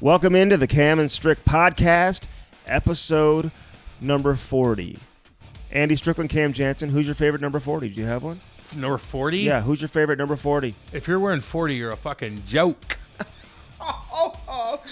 Welcome into the Cam Strick podcast, episode number 40. Andy Strickland, Cam Jansen, who's your favorite number 40? Do you have one? Number 40? Yeah, who's your favorite number 40? If you're wearing 40, you're a fucking joke.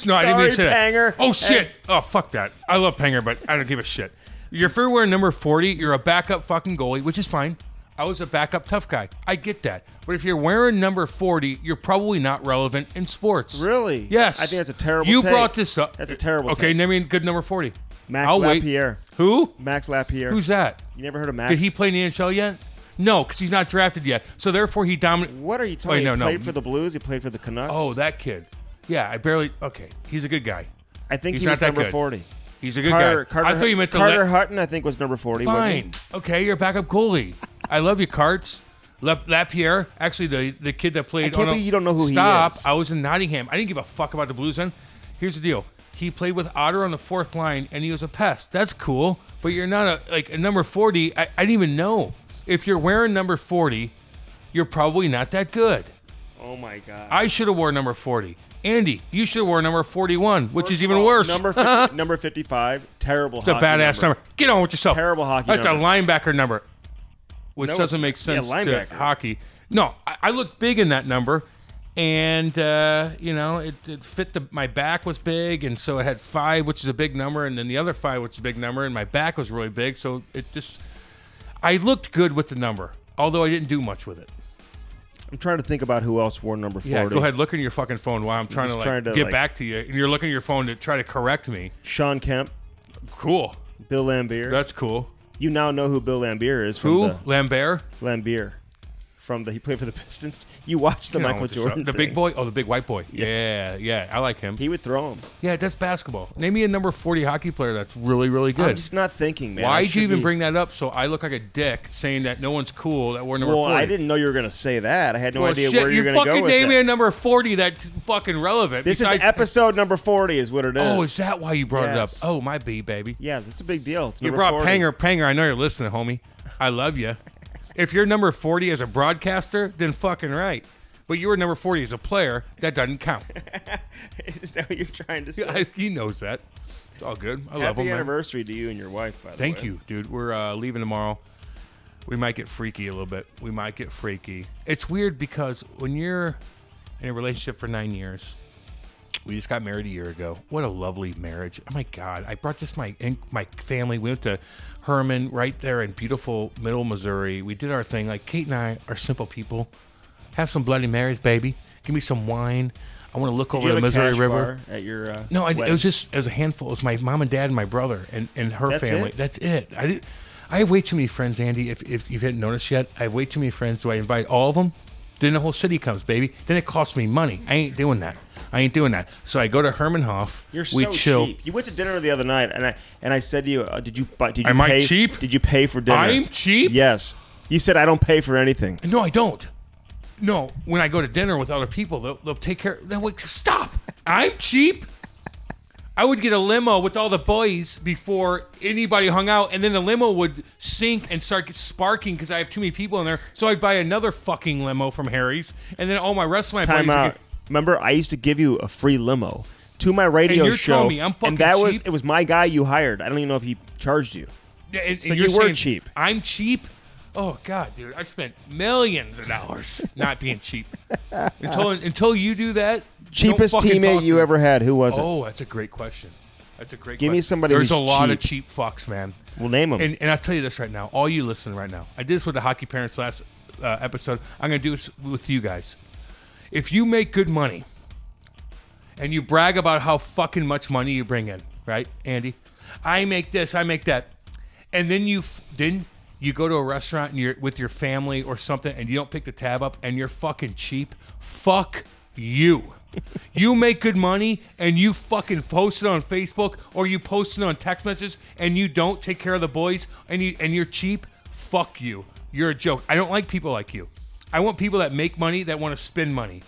No, I didn't mean to say Panger. that. Oh, shit. Oh, fuck that. I love Panger, but I don't give a shit. If you're wearing number 40, you're a backup fucking goalie, which is fine. I was a backup tough guy. I get that. But if you're wearing number 40, you're probably not relevant in sports. Really? Yes. I think that's a terrible You take. brought this up. That's a terrible Okay, take. name me a good number 40. Max Lapierre. Who? Max Lapierre. Who's that? You never heard of Max? Did he play in the NHL yet? No, because he's not drafted yet. So therefore, he dominated. What are you talking about? No, He played for the Blues. He played for the Canucks. Oh, that kid. Yeah, I barely. Okay, he's a good guy. I think he's he was not that number good. 40. He's a good guy. I thought you meant to Carter Hutton, I think, was number 40. Fine. Okay, you're a backup goalie. I love you, Carts. Lapierre, actually the kid that played. I can't believe you don't know who he is. Stop. I was in Nottingham. I didn't give a fuck about the Blues then. Here's the deal. He played with Otter on the fourth line, and he was a pest. That's cool, but you're not a number 40. I didn't even know. If you're wearing number 40, you're probably not that good. Oh, my God. I should have worn number 40. Andy, you should have worn number 41, which is even worse. Number 55, terrible It's a badass number. Get on with yourself. Terrible hockey That's number. a linebacker number, which doesn't make sense to linebacker. hockey. No, I looked big in that number, and it fit my back was big, and so it had 5, which is a big number, and then the other 5, which is a big number, and my back was really big, so I looked good with the number, although I didn't do much with it. I'm trying to think about who else wore number 40. Yeah, go ahead, look in your fucking phone while I'm trying to get back to you, and you're looking at your phone to try to correct me. Sean Kemp. Cool. Bill Lambier. That's cool. You now know who Bill Lambier is. Lambert? Lambier. He played for the Pistons. You watched the Michael Jordan The thing. big boy? Oh, the big white boy. Yes. Yeah, I like him. He would throw him. Yeah, that's basketball. Name me a number 40 hockey player that's really, really good. I'm just not thinking, man. Why'd you even bring that up so I look like a dick saying that no one's cool that wore number 40? Well, I didn't know you were going to say that. I had no idea where you were going to go with You fucking name me that. a number 40 that's fucking relevant. This is episode number 40 is what it is. Oh, is that why you brought it up? Yes. Oh, my B, baby. Yeah, that's a big deal. It's You number brought 40. Panger. I know you're listening, homie. I love you. If you're number 40 as a broadcaster, then fucking right. But you were number 40 as a player, that doesn't count. Is that what you're trying to say? Yeah, he knows that. It's all good. I love him, Happy man. anniversary to you and your wife, by the way. Thank you, dude. We're leaving tomorrow. We might get freaky a little bit. It's weird because when you're in a relationship for 9 years, we just got married a year ago. What a lovely marriage. Oh, my God. I brought just my family. We went to Herman right there in beautiful middle Missouri. We did our thing. Like, Kate and I are simple people. Have some Bloody Marys, baby. Give me some wine. I want to look over the Missouri River. At your No, it wedding? was a handful. It was my mom and dad and my brother and her That's family. it? That's it. I have way too many friends, Andy. If you haven't noticed yet, I have way too many friends. Do I invite all of them? Then the whole city comes, baby. Then it costs me money. I ain't doing that. So I go to Hermanhof. You're so we chill. cheap. You went to dinner the other night, and I said to you, "Did you Am I pay? cheap? Did you pay for dinner?" I'm cheap? Yes. You said I don't pay for anything. No, I don't. No, when I go to dinner with other people, they'll take care. They'll wait. Stop. I'm cheap. I would get a limo with all the boys before anybody hung out, and then the limo would sink and start sparking because I have too many people in there. So I'd buy another fucking limo from Harry's, and then all my rest of my Time buddies would out. Remember, I used to give you a free limo to my radio And you're show, telling me I'm fucking and that was cheap? it was my guy you hired. I don't even know if he charged you. So you're you were saying cheap. I'm cheap. Oh God, dude! I've spent millions of dollars not being cheap. Until you do that, Cheapest don't fucking teammate talk you to me. ever had? Who was it? Oh, that's a great question. Give me somebody There's who's a lot cheap. of cheap fucks, man. We'll name them. And I'll tell you this right now. All you listening right now. I did this with the hockey parents last episode. I'm going to do this with you guys. If you make good money and you brag about how fucking much money you bring in, right, Andy? I make this, I make that. And then you go to a restaurant and you're with your family or something and you don't pick the tab up and you're fucking cheap. Fuck you. You make good money and you fucking post it on Facebook or you post it on text messages and you don't take care of the boys and you're cheap. Fuck you. You're a joke. I don't like people like you. I want people that make money, that want to spend money.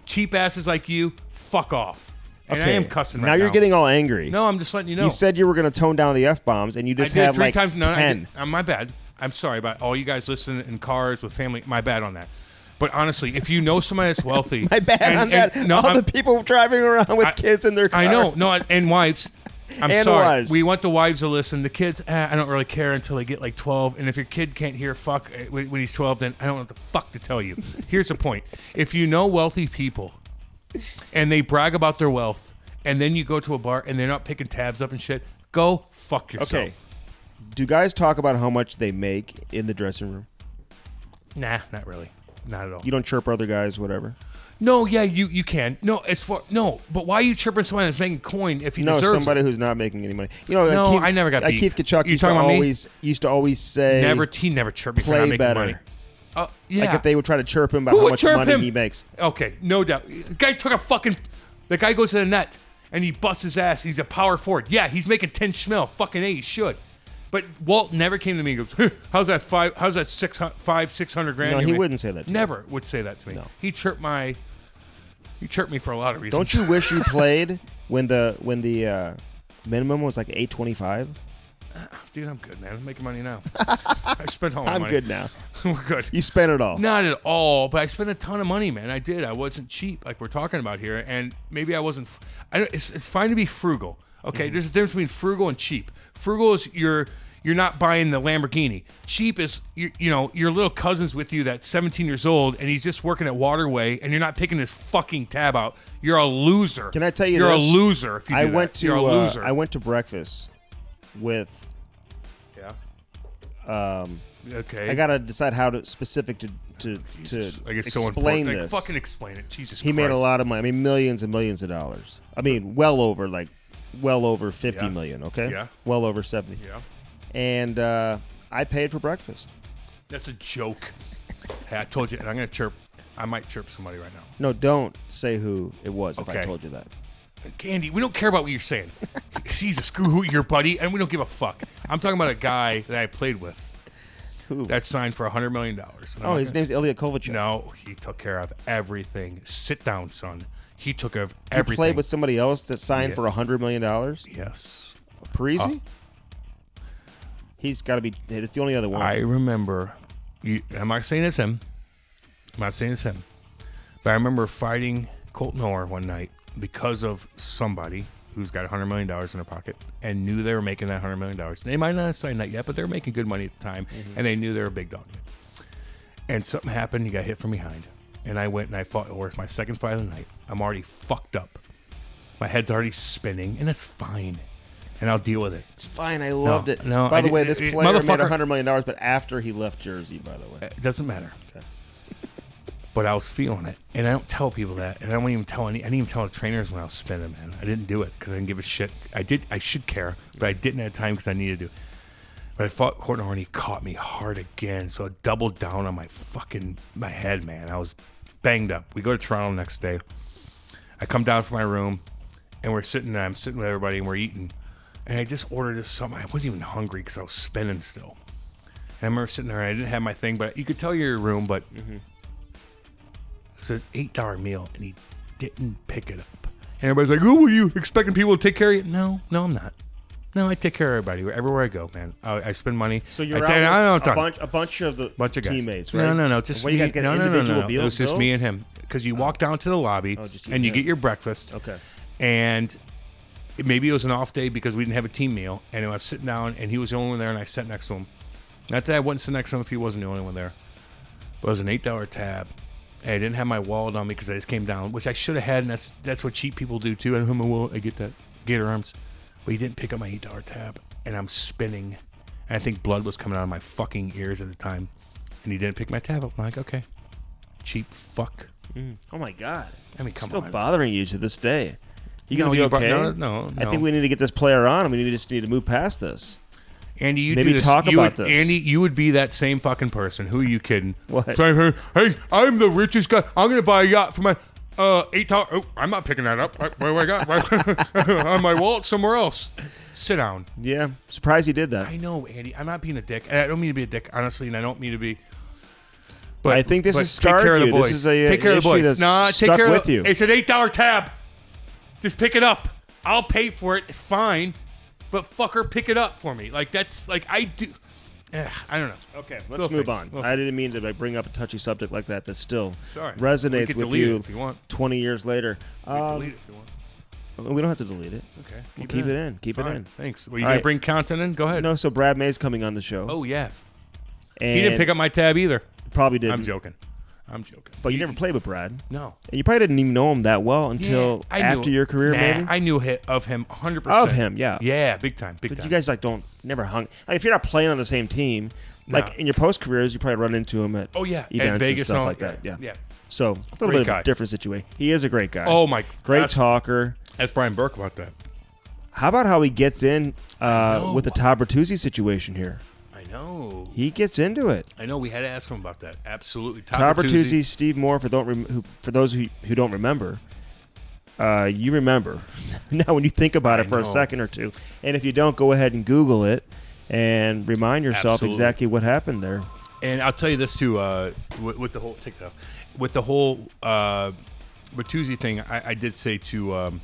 Cheap asses like you, fuck off. And I am cussing right now. Now you're getting all angry. No, I'm just letting you know. You said you were going to tone down the F-bombs, and you just have like 10. My bad. I'm sorry about all you guys listening in cars with family. My bad on that. But honestly, if you know somebody that's wealthy, My bad on that. All the people driving around with kids in their car. I know, no, and wives. I'm and sorry. Wives. We want the wives to listen. The kids, I don't really care until they get like 12. And if your kid can't hear fuck when he's 12, then I don't know what the fuck to tell you. Here's the point: if you know wealthy people, and they brag about their wealth, and then you go to a bar and they're not picking tabs up and shit, go fuck yourself. Okay. Do guys talk about how much they make in the dressing room? Nah, not really. Not at all. You don't chirp other guys, whatever? No, yeah, you can. But why are you chirping someone that's making coin if you deserve somebody it? who's not making any money. You know, no, Keith, I never got beat. Keith Kachuk used to always say, he never chirped me for not play making better. money. Yeah. Like if they would try to chirp him about how much money he makes. Okay, no doubt. The guy took the guy goes to the net and he busts his ass. He's a power forward. Yeah, he's making 10 schmil. Fucking A, he should. But Walt never came to me and goes, how's that 600 grand? No, he wouldn't say that to Never would say that to me. No. He chirped me for a lot of reasons. Don't you wish you played when the minimum was like $8.25? Dude, I'm good, man. I'm making money now. I spent all my money. I'm good now. We're good. You spent it all. Not at all, but I spent a ton of money, man. I did. I wasn't cheap like we're talking about here, and maybe I wasn't. It's fine to be frugal. Okay, There's a difference between frugal and cheap. Frugal is you're not buying the Lamborghini. Cheap is your little cousin's with you that's 17 years old and he's just working at Waterway and you're not picking his fucking tab out. You're a loser. Can I tell you you're this? a loser if you do that. You're a loser. I went to breakfast with. Okay. I gotta decide how to specific to like it's explain so this. Like, fucking explain it, Jesus Christ. He made a lot of money. I mean, millions and millions of dollars. I mean, well over 50 million. Okay. Yeah. Well over 70. Yeah. And I paid for breakfast. That's a joke. Hey, I told you, and I'm gonna chirp. I might chirp somebody right now. No, don't say who it was. Okay. If I told you that. Andy, we don't care about what you're saying. He's a screw your buddy, and we don't give a fuck. I'm talking about a guy that I played with. Who? That signed for $100 million. Oh, his name's Ilya Kovalchuk. No, he took care of everything. Sit down, son. He took care of everything. You played with somebody else that signed for $100 million? Yes. Parisi? He's got to be. It's the only other one. I remember. I'm not saying it's him. I'm not saying it's him. But I remember fighting Colton Orr one night because of somebody who's got $100 million in their pocket and knew they were making that $100 million. They might not have signed that yet, but they were making good money at the time, and they knew they were a big dog. And something happened. He got hit from behind. And I went and I fought Orr. It's my second fight of the night. I'm already fucked up. My head's already spinning, and it's fine. And I'll deal with it. It's fine. I loved it. No, by the way, this player made $100 million, but after he left Jersey, by the way. It doesn't matter. Okay. But I was feeling it. And I don't tell people that. And I don't even tell I didn't even tell the trainers when I was spinning, man. I didn't do it because I didn't give a shit. I should care, but I didn't at the time because I needed to. But I fought Courtney and he caught me hard again. So I doubled down on my head, man. I was banged up. We go to Toronto the next day. I come down from my room and I'm sitting with everybody and we're eating. And I just ordered this something. I wasn't even hungry because I was spinning still. And I remember sitting there and I didn't have my thing, but you could tell you're in your room, but it's an $8 meal and he didn't pick it up. And everybody's like, oh, were you expecting people to take care of you? No, I'm not. No, I take care of everybody everywhere I go, man. I spend money. So you're out with a bunch of teammates, guys. right? No. Just what, you guys get individual It was just me and him. Because you walk down to the lobby and you get your breakfast. Okay. And maybe it was an off day because we didn't have a team meal. And I was sitting down and he was the only one there and I sat next to him. Not that I wouldn't sit next to him if he wasn't the only one there. But it was an $8 tab. And I didn't have my wallet on me because I just came down, which I should have had. And that's what cheap people do too. I don't have my wallet. I get that. Gator arms. But he didn't pick up my $8 tab, and I'm spinning. And I think blood was coming out of my fucking ears at the time. And he didn't pick my tab up. I'm like, okay, cheap fuck. Oh my god! I mean, come still on. bothering you to this day. You gonna be okay? No. I think we need to get this player on. We just need to move past this. Andy, you maybe do this. talk about this. Andy, you would be that same fucking person. Who are you kidding? What? Saying, hey, I'm the richest guy. I'm gonna buy a yacht for my $8. Oh, I'm not picking that up. What do I got? On my wallet somewhere else. Sit down. Yeah, surprised he did that. I know, Andy. I'm not being a dick. I don't mean to be a dick, honestly, and I don't mean to be. But I think this is scarred you. This is a take care of the boys. That's stuck with you. It's an $8 tab. Just pick it up. I'll pay for it. It's fine. But fucker, pick it up for me. Like that's like I do. I don't know. Okay, let's move on. I didn't mean to bring up a touchy subject like that that still resonates with you if you want. 20 years later. Delete it if you want. We don't have to delete it. Okay. Keep it in. Keep it in. Thanks. Were you going to bring content in? Go ahead. No, so Brad May's coming on the show. Oh, yeah. And he didn't pick up my tab either. Probably didn't. I'm joking. But you never played with Brad. No. And you probably didn't even know him that well until after your career, maybe? I knew of him 100%. Of him, yeah. Yeah, big time. But you guys never hung. Like, if you're not playing on the same team, like in your post careers, you probably run into him at events at Vegas and stuff like that. Yeah. So a little bit of a different situation. He is a great guy. Oh my, great talker. Ask Brian Burke about that. How about how he gets in with the Todd Bertuzzi situation here? I know. He gets into it. I know. We had to ask him about that. Absolutely. Todd Bertuzzi, Steve Moore, for those who don't remember, you remember. Now when you think about it for a second or two, and if you don't, go ahead and Google it and remind yourself exactly what happened there. And I'll tell you this too, with the whole Bertuzzi thing, I did say to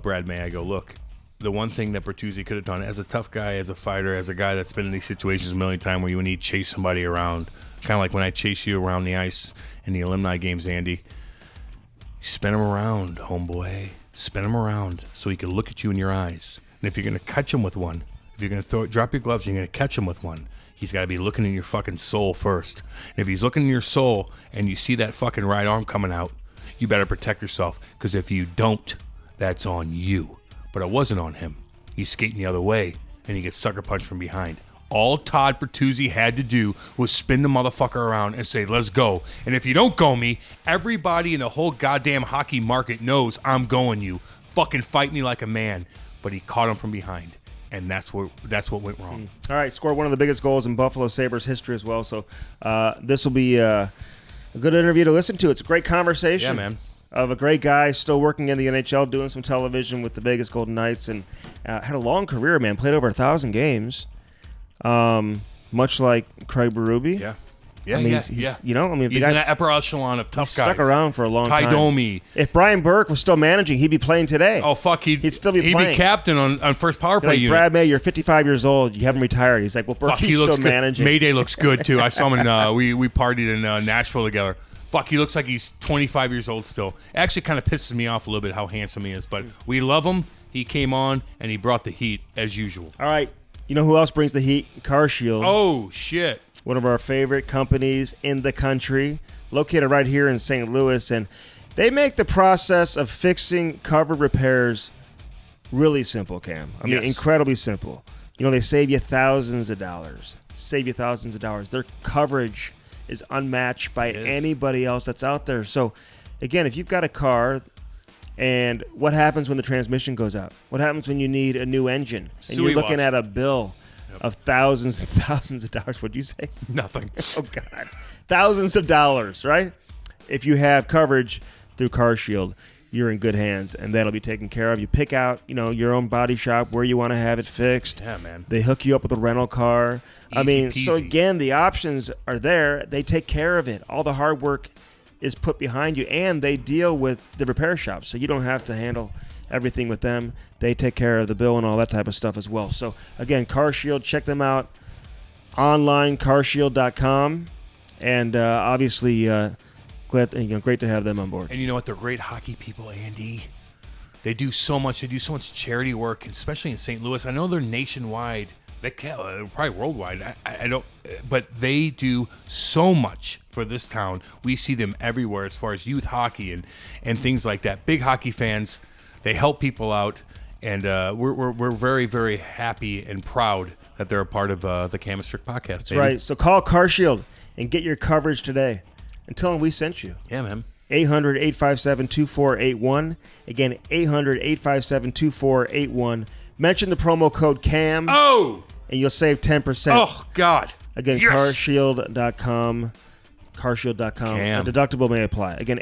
Brad May, I go, look, the one thing that Bertuzzi could have done as a tough guy, as a fighter, as a guy that's been in these situations a million times where you need to chase somebody around, kind of like when I chase you around the ice in the alumni games, Andy, spin him around, homeboy. Spin him around so he can look at you in your eyes. And if you're going to catch him with one, if you're going to drop your gloves, you're going to catch him with one. He's got to be looking in your fucking soul first. And if he's looking in your soul and you see that fucking right arm coming out, you better protect yourself. Because if you don't, that's on you. But it wasn't on him. He's skating the other way, and he gets sucker punched from behind. All Todd Bertuzzi had to do was spin the motherfucker around and say, let's go. And if you don't go me, everybody in the whole goddamn hockey market knows I'm going you. Fucking fight me like a man. But he caught him from behind. And that's what went wrong. All right, scored one of the biggest goals in Buffalo Sabres history as well. So this will be a good interview to listen to. It's a great conversation. Yeah, man. Of a great guy still working in the NHL, doing some television with the Vegas Golden Knights, and had a long career, man. Played over 1,000 games, much like Craig Berube. Yeah. He's You know, I mean, he's in that upper echelon of tough guys. Stuck around for a long time. Domi. If Brian Burke was still managing, he'd be playing today. Oh fuck, he'd still be playing. He'd be captain on first power play unit. Brad May, you're 55 years old. You haven't retired. He's like, well, Burke, he's still managing. Mayday looks good too. I saw him in we partied in Nashville together. Fuck, he looks like he's 25 years old still. Actually, kind of pisses me off a little bit how handsome he is, but we love him. He came on and he brought the heat as usual. All right, you know who else brings the heat? CarShield. Oh shit. One of our favorite companies in the country, located right here in St. Louis, and they make the process of fixing covered repairs really simple, Cam. I mean, incredibly simple. You know, they save you thousands of dollars. Their coverage is unmatched by anybody else that's out there. So, again, if you've got a car, and what happens when the transmission goes out? What happens when you need a new engine? And you're looking at a bill of thousands and thousands of dollars. What'd you say? Nothing. Oh, God. Thousands of dollars, right? If you have coverage through CarShield, you're in good hands, and that'll be taken care of. You pick out, your own body shop where you want to have it fixed. Yeah, man. They hook you up with a rental car. Easy so peasy. again, the options are there. They take care of it. All the hard work is put behind you, and they deal with the repair shops, so you don't have to handle everything with them. They take care of the bill and all that type of stuff as well. So again, CarShield, check them out online, carshield.com, and obviously great to have them on board. And you know what? They're great hockey people, Andy. They do so much. They do so much charity work, especially in St. Louis. I know they're nationwide. They're probably worldwide. I don't, but they do so much for this town. We see them everywhere as far as youth hockey and things like that. Big hockey fans. They help people out, and we're very, very happy and proud that they're a part of the Cam Strick podcast. That's right. So call CarShield and get your coverage today and tell them we sent you. Yeah, man. 800-857-2481. Again, 800-857-2481. Mention the promo code CAM. Oh! And you'll save 10%. Oh, God. Again, carshield.com. Carshield.com. A deductible may apply. Again,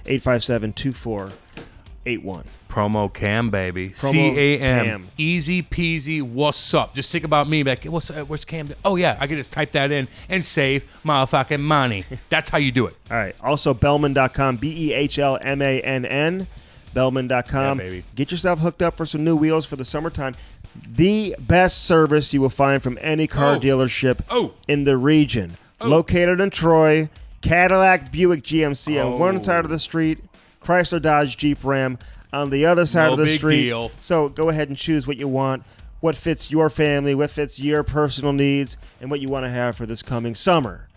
800-857-2481. Promo CAM, baby. Promo CAM. Cam. Easy peasy. What's up? Just think about me. Like, where's Cam? Oh, yeah. I can just type that in and save motherfucking money. That's how you do it. All right. Also, Bellman.com. BEHLMANN. Bellman.com. Yeah, baby. Get yourself hooked up for some new wheels for the summertime. The best service you will find from any car dealership in the region. Located in Troy, Cadillac, Buick, GMC on one side of the street, Chrysler, Dodge, Jeep, Ram on the other side of the street. Deal. So go ahead and choose what you want, what fits your family, what fits your personal needs, and what you want to have for this coming summer.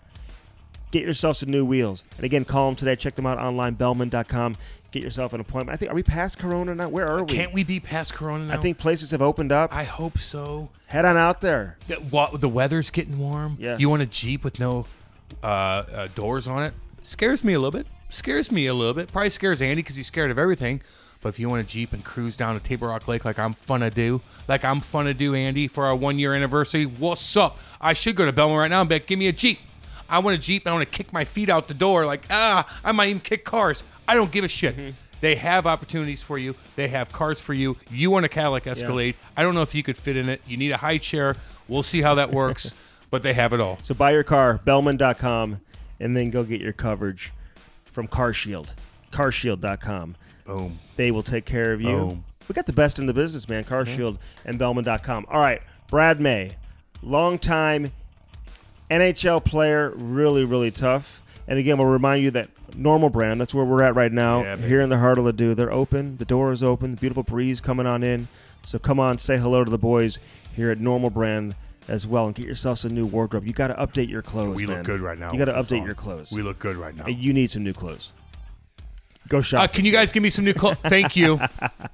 Get yourself some new wheels. And again, call them today. Check them out online, Bellman.com. Get yourself an appointment. Are we past Corona now? Where are we? Can't we be past Corona now? I think places have opened up. I hope so. Head on out there. The weather's getting warm. Yes. You want a Jeep with no doors on it? Scares me a little bit. Probably scares Andy because he's scared of everything. But if you want a Jeep and cruise down to Table Rock Lake like I'm fun to do, Andy, for our 1-year anniversary, what's up? I should go to Belmont right now and be like, give me a Jeep. I want a Jeep and I want to kick my feet out the door I might even kick cars. I don't give a shit. Mm-hmm. They have opportunities for you. They have cars for you. You want a Cadillac Escalade. Yeah. I don't know if you could fit in it. You need a high chair. We'll see how that works. But they have it all. So buy your car, Bellman.com, and then go get your coverage from CarShield. CarShield.com. Boom. They will take care of you. Boom. We got the best in the business, man. CarShield and Bellman.com. All right, Brad May, longtime NHL player, really, really tough. And again, we'll remind you that Normal Brand, that's where we're at right now, here in the heart of Ladue. They're open. The door is open. The beautiful breeze coming on in. So come on, say hello to the boys here at Normal Brand as well, and get yourself some new wardrobe. You got to update your clothes, We look good right now. You got to update your clothes. We look good right now. And you need some new clothes. Go shop. Can you guys give me some new clothes? Thank you.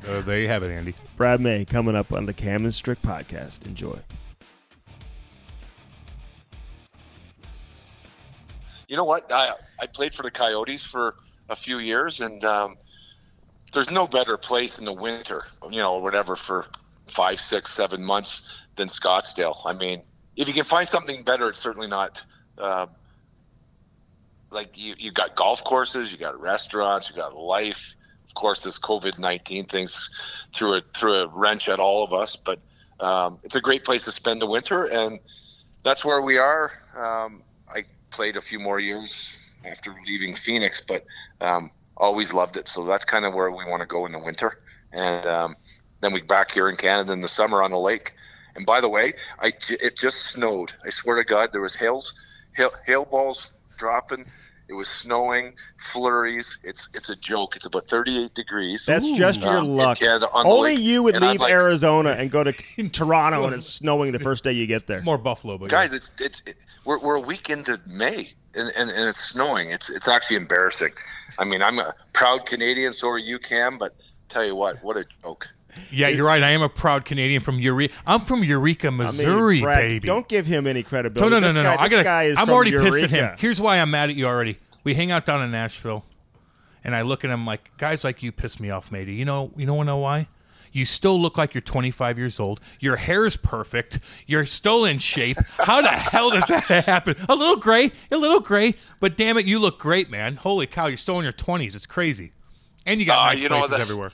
There you have it, Andy. Brad May coming up on the Cam Strick podcast. Enjoy. You know what? I played for the Coyotes for a few years, and there's no better place in the winter, or whatever, for 5, 6, 7 months than Scottsdale. I mean, if you can find something better, it's certainly not like you got golf courses, you got restaurants, you got life. Of course, this COVID-19 thing's threw a wrench at all of us, but it's a great place to spend the winter, and that's where we are. I played a few more years after leaving Phoenix, but always loved it. So that's kind of where we want to go in the winter. And then we back here in Canada in the summer on the lake. And by the way, it just snowed. I swear to God, there was hail balls dropping. It was snowing, flurries. It's a joke. It's about 38 degrees. That's just your luck. Only you would leave Arizona and go to Toronto and it's snowing the first day you get there. More Buffalo, but guys, we're a week into May and it's snowing. It's actually embarrassing. I mean, I'm a proud Canadian, so are you, Cam. But tell you what a joke. Yeah, you're right. I am a proud Canadian from Eureka. I'm from Eureka, Missouri, Brad, baby. Don't give him any credibility. No. I'm already pissed at him. Eureka. Here's why I'm mad at you already. We hang out down in Nashville, and I look at him like, guys like you piss me off, matey. You know why? You still look like you're 25 years old. Your hair's perfect. You're still in shape. How the hell does that happen? A little gray, but damn it, you look great, man. Holy cow, you're still in your 20s. It's crazy. And you got nice places everywhere.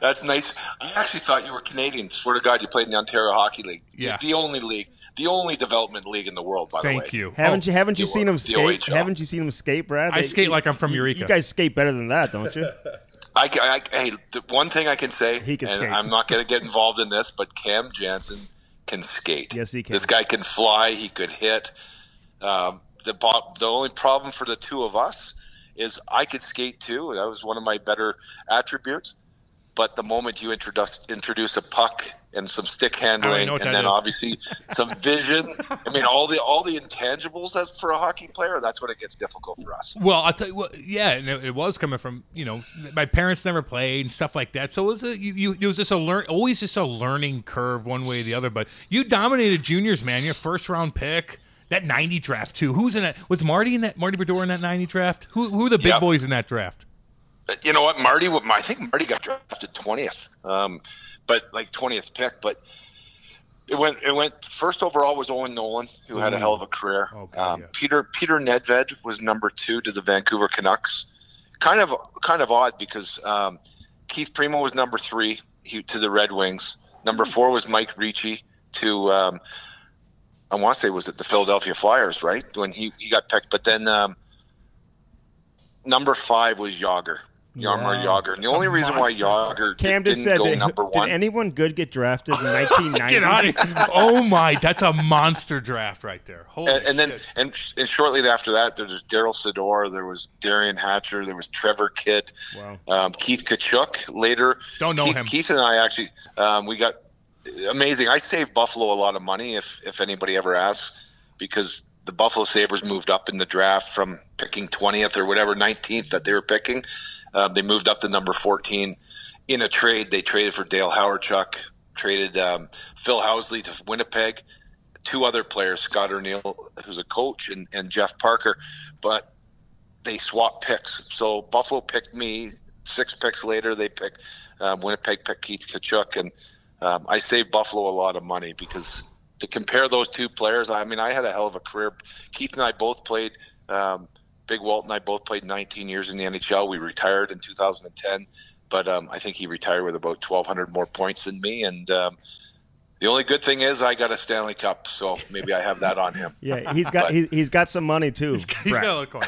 That's nice. I actually thought you were Canadian. Swear to God, you played in the Ontario Hockey League. Yeah. The only league, the only development league in the world, by the way. Thank you. Haven't you seen him skate? Haven't you seen him skate, Brad? I skate like I'm from Eureka. You guys skate better than that, don't you? Hey, the one thing I can say, he can skate. I'm not going to get involved in this, but Cam Jansen can skate. Yes, he can. This guy can fly. He could hit. The only problem for the two of us is I could skate too. That was one of my better attributes. But the moment you introduce a puck and some stick handling, and then obviously some vision, I mean, all the intangibles as for a hockey player, that's when it gets difficult for us. Well, I'll tell you what. Yeah, and it was coming from my parents never played and stuff like that. So it was it was just always just a learning curve one way or the other. But you dominated juniors, man. Your first round pick. That 90 draft too. Who's in that? Was Marty Brodeur in that 90 draft? Who are the big boys in that draft? You know what, I think Marty got drafted 20th, but like 20th pick. But it went first overall was Owen Nolan, who had a hell of a career. Peter Nedved was number 2 to the Vancouver Canucks. Kind of odd because Keith Primo was number 3 to the Red Wings. Number 4 was Mike Ricci to I want to say was it the Philadelphia Flyers, right? When he got picked, but then number 5 was Yager. Jaromir Jagr. And the only reason why Jagr didn't go number one. Did anyone good get drafted in 1990? Get out of here. Oh, my. That's a monster draft right there. Holy and then shortly after that, there was Daryl Sador, there was Darian Hatcher, there was Trevor Kidd, Keith Kachuk later. Don't know him. Keith and I actually, we got amazing. I saved Buffalo a lot of money if anybody ever asks, because the Buffalo Sabres moved up in the draft from picking 20th or whatever, 19th that they were picking. They moved up to number 14 in a trade. They traded for Dale Hawerchuk, traded Phil Housley to Winnipeg, two other players, Scott O'Neill, who's a coach, and Jeff Parker. But they swapped picks. So Buffalo picked me. 6 picks later, they picked Winnipeg picked Keith Kachuk. And I saved Buffalo a lot of money because to compare those two players, I mean, I had a hell of a career. Keith and I both played Big Walt and I both played 19 years in the NHL. We retired in 2010, but I think he retired with about 1,200 more points than me. And the only good thing is I got a Stanley Cup, so maybe I have that on him. Yeah, he's got some money too. He's got a little coin.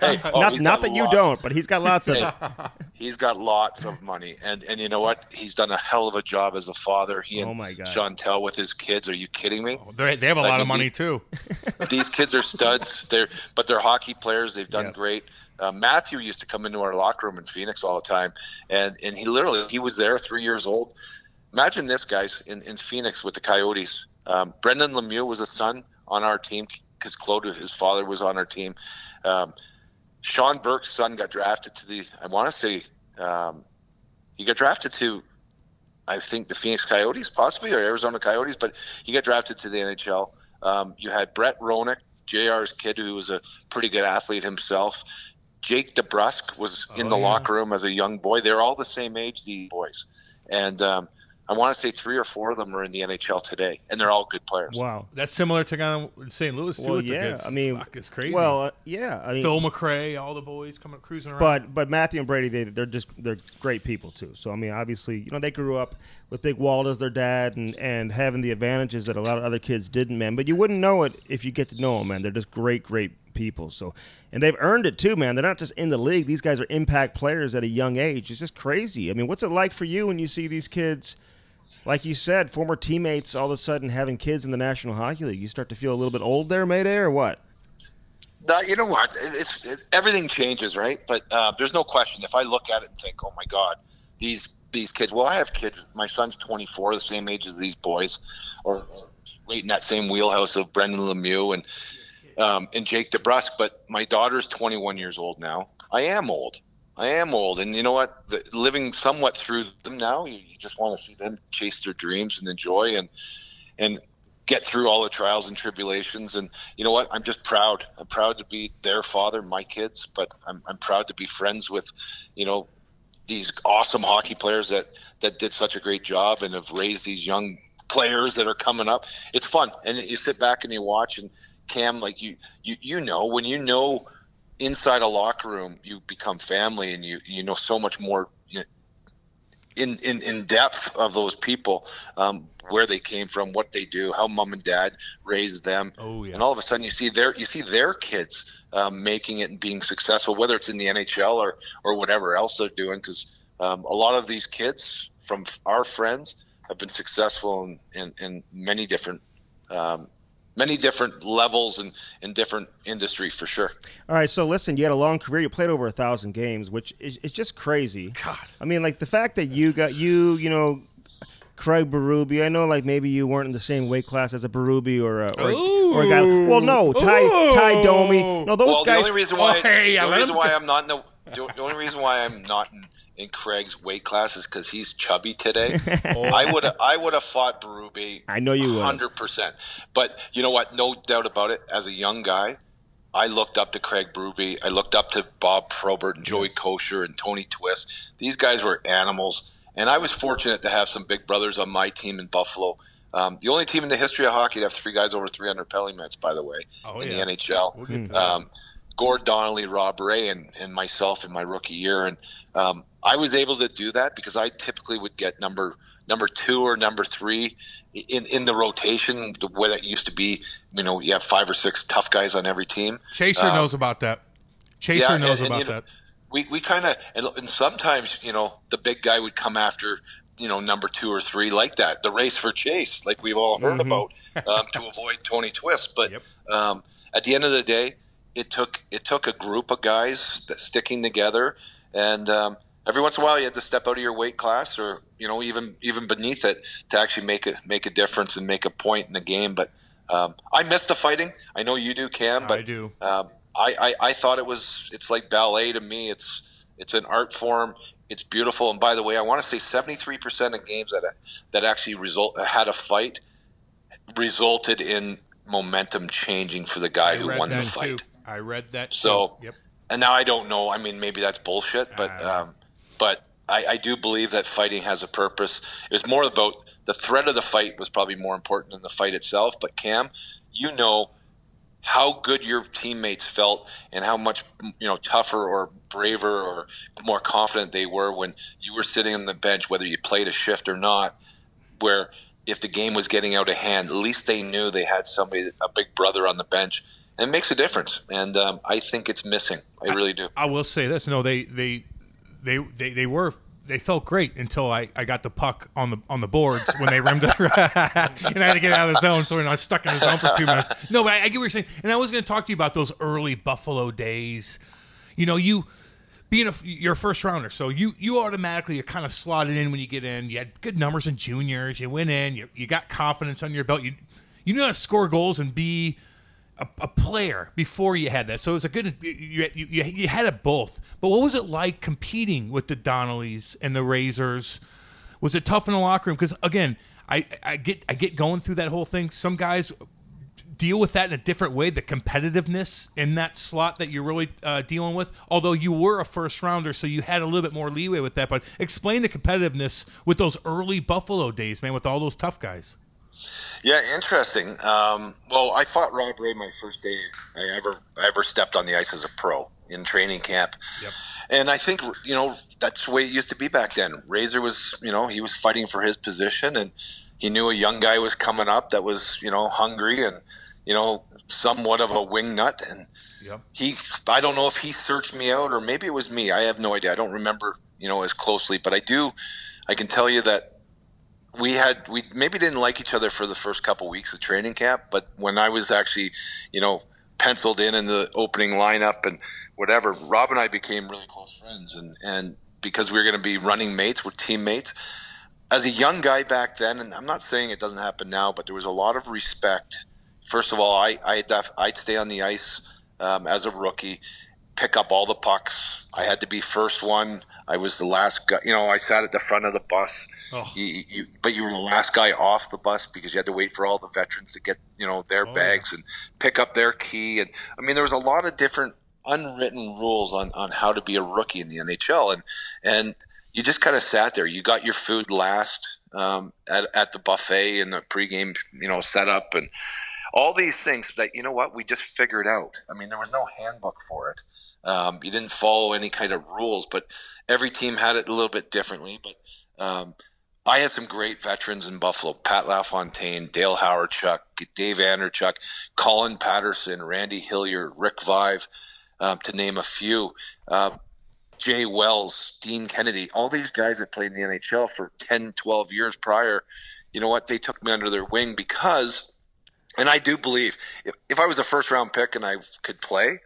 Hey, not that you don't, but he's got lots of it. He's got lots of money, and you know what? He's done a hell of a job as a father. He and Chantel with his kids. Are you kidding me? Oh, they have a lot of money too. These kids are studs. They're hockey players. They've done great. Matthew used to come into our locker room in Phoenix all the time, and he was there 3 years old. Imagine this, guys, in Phoenix with the Coyotes. Brendan Lemieux was a son on our team because Claude, his father, was on our team. Sean Burke's son got drafted to he got drafted to, I think, the Phoenix Coyotes possibly, or Arizona Coyotes, but he got drafted to the NHL. You had Brett Roenick, JR's kid, who was a pretty good athlete himself. Jake DeBrusk was in the locker room as a young boy. They're all the same age, these boys. And I want to say 3 or 4 of them are in the NHL today, and they're all good players. Wow, that's similar to kind of St. Louis too. With the kids. I mean, it's crazy. Well, I mean, Phil McRae, all the boys coming cruising around. But Matthew and Brady, they're great people too. So I mean, obviously, they grew up with Big Walt as their dad and having the advantages that a lot of other kids didn't, man. But you wouldn't know it if you get to know them, man. They're just great people. So, and they've earned it too, man. They're not just in the league. These guys are impact players at a young age. It's just crazy. I mean, what's it like for you when you see these kids? Like you said, former teammates all of a sudden having kids in the National Hockey League. You start to feel a little bit old there, Mayday, or what? You know what? Everything changes, right? But there's no question. If I look at it and think, oh, my God, these kids. Well, I have kids. My son's 24, the same age as these boys, or right in that same wheelhouse of Brendan Lemieux and Jake DeBrusk. But my daughter's 21 years old now. I am old. And you know what? Living somewhat through them now, you just want to see them chase their dreams and enjoy and get through all the trials and tribulations. And you know what? I'm just proud. I'm proud to be their father, my kids, but I'm proud to be friends with, these awesome hockey players that did such a great job and have raised these young players that are coming up. It's fun. And you sit back and you watch, and Cam, like when inside a locker room, you become family, and you know so much more in depth of those people, where they came from, what they do, how mom and dad raised them. And all of a sudden you see their kids making it and being successful, whether it's in the NHL or whatever else they're doing, because a lot of these kids from our friends have been successful in many different levels and in different industry, for sure. All right, so listen, you had a long career. You played over 1,000 games, which is just crazy. God. I mean, like the fact that you got Craig Berube. I know, like maybe you weren't in the same weight class as a Berube or a guy. Well, no, Ty Domi. No, those guys. The only reason why I'm not in Craig's weight class is because he's chubby today. I would have fought Berube. I know you would. 100%. But you know what? No doubt about it. As a young guy, I looked up to Craig Berube. I looked up to Bob Probert and Joey Kosher and Tony Twist. These guys were animals. And I was fortunate to have some big brothers on my team in Buffalo. The only team in the history of hockey to have 3 guys over 300 penalty minutes, by the way, in the NHL. We'll get to that. Gord Donnelly, Rob Ray, and myself in my rookie year. And I was able to do that because I typically would get number 2 or number 3 in the rotation, the way that used to be. You have 5 or 6 tough guys on every team. Chaser knows about that. Chaser knows about that. we kind of, and sometimes, the big guy would come after, number 2 or 3 like that. The race for chase, like we've all heard about, to avoid Tony Twist. But at the end of the day, it took a group of guys that sticking together, and every once in a while you had to step out of your weight class, or even beneath it, to actually make a difference and make a point in the game. But I miss the fighting. I know you do, Cam. But I do. I thought it's like ballet to me. It's an art form. It's beautiful. And by the way, I want to say 73% of games that actually had a fight resulted in momentum changing for the guy who won the fight. I read that. So, and now I don't know. I mean, maybe that's bullshit, but I do believe that fighting has a purpose. It was more about the threat of the fight was probably more important than the fight itself. But Cam, how good your teammates felt and how much tougher or braver or more confident they were when you were sitting on the bench, whether you played a shift or not, where if the game was getting out of hand, at least they knew they had somebody, a big brother on the bench, and it makes a difference. And I think it's missing. I really do. I will say this: no, they felt great until I got the puck on the boards when they rimmed it, and I had to get out of the zone, so we're not stuck in the zone for 2 minutes. No, but I get what you're saying, and I was going to talk to you about those early Buffalo days. You being you're a first rounder, so you automatically are kind of slotted in when you get in. You had good numbers in juniors. You went in. You got confidence under your belt. You knew how to score goals and be a player before you had that. So it was a good. You had it both. But what was it like competing with the Donnellys and the Razors? Was it tough in the locker room? Because again, I get going through that whole thing. Some guys deal with that in a different way. The competitiveness in that slot that you're really dealing with. Although you were a first rounder, so you had a little bit more leeway with that. But explain the competitiveness with those early Buffalo days, man, with all those tough guys. Yeah, interesting. Well, I fought Rob Ray my first day I ever stepped on the ice as a pro in training camp. Yep. And I think, that's the way it used to be back then. Razor was, he was fighting for his position, and he knew a young guy was coming up that was, hungry and, somewhat of a wing nut. And I don't know if he searched me out or maybe it was me. I have no idea. I don't remember, as closely, but I can tell you that we maybe didn't like each other for the first couple weeks of training camp, but when I was actually, penciled in the opening lineup and whatever, Rob and I became really close friends, and because we were going to be running mates, we're teammates. As a young guy back then, and I'm not saying it doesn't happen now, but there was a lot of respect. First of all, I'd stay on the ice as a rookie, pick up all the pucks. I had to be first one. I was the last guy. I sat at the front of the bus. Oh. But you were the last guy off the bus because you had to wait for all the veterans to get their bags and pick up their key. And I mean, there was a lot of different unwritten rules on how to be a rookie in the NHL. And you just kind of sat there. You got your food last at the buffet and the pregame setup and all these things that we just figured out. I mean, there was no handbook for it. You didn't follow any kind of rules, but every team had it a little bit differently. But I had some great veterans in Buffalo: Pat LaFontaine, Dale Howardchuk, Dave Anderchuk, Colin Patterson, Randy Hilliard, Rick Vive, to name a few. Jay Wells, Dean Kennedy, all these guys that played in the NHL for 10, 12 years prior, they took me under their wing because, and I do believe, if I was a first-round pick and I could play,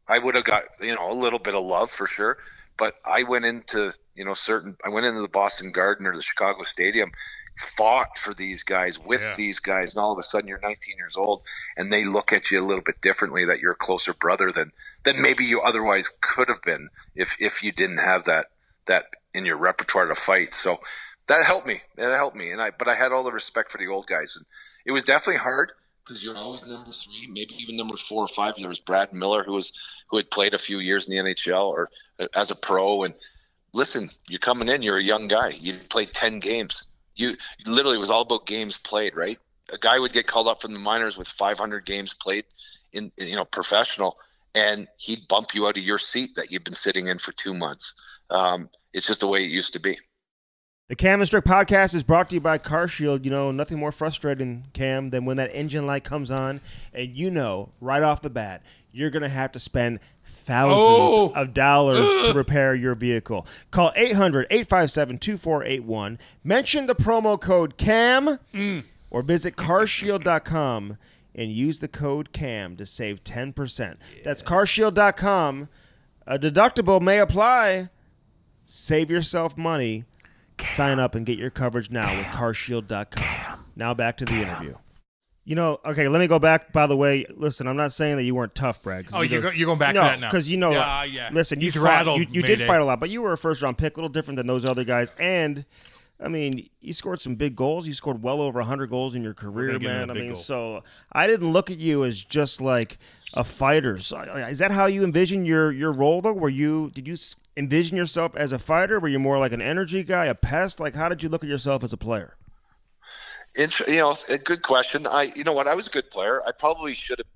I would have got, a little bit of love for sure. But I went into, I went into the Boston Garden or the Chicago Stadium, fought for these guys with these guys. And all of a sudden you're 19 years old and they look at you a little bit differently, that you're a closer brother than maybe you otherwise could have been if you didn't have that in your repertoire to fight. So that helped me. But I had all the respect for the old guys, and it was definitely hard, because you're always number 3, maybe even number 4 or 5. There was Brad Miller, who had played a few years in the NHL or as a pro. And listen, you're coming in, you're a young guy. You played 10 games. You literally, it was all about games played, right? A guy would get called up from the minors with 500 games played in professional, and he'd bump you out of your seat that you've been sitting in for 2 months. It's just the way it used to be. The Cam Strick podcast is brought to you by CarShield. Nothing more frustrating, Cam, than when that engine light comes on and right off the bat, you're going to have to spend thousands of dollars to repair your vehicle. Call 800-857-2481. Mention the promo code CAM or visit carshield.com and use the code CAM to save 10%. That's carshield.com. A deductible may apply. Save yourself money. Sign up and get your coverage now with carshield.com. Now back to the interview. You know, okay, let me go back. By the way, listen, I'm not saying that you weren't tough, Brad. Oh, you're going back to that now. Because, you know, listen, you did fight a lot, but you were a first-round pick, a little different than those other guys. And, I mean, you scored some big goals. You scored well over 100 goals in your career, man. I mean, so I didn't look at you as just like a fighter. So, is that how you envision your role, though? Did you envision yourself as a fighter? Were you more like an energy guy, a pest? Like, how did you look at yourself as a player? You know, a good question. You know what? I was a good player. I probably should have.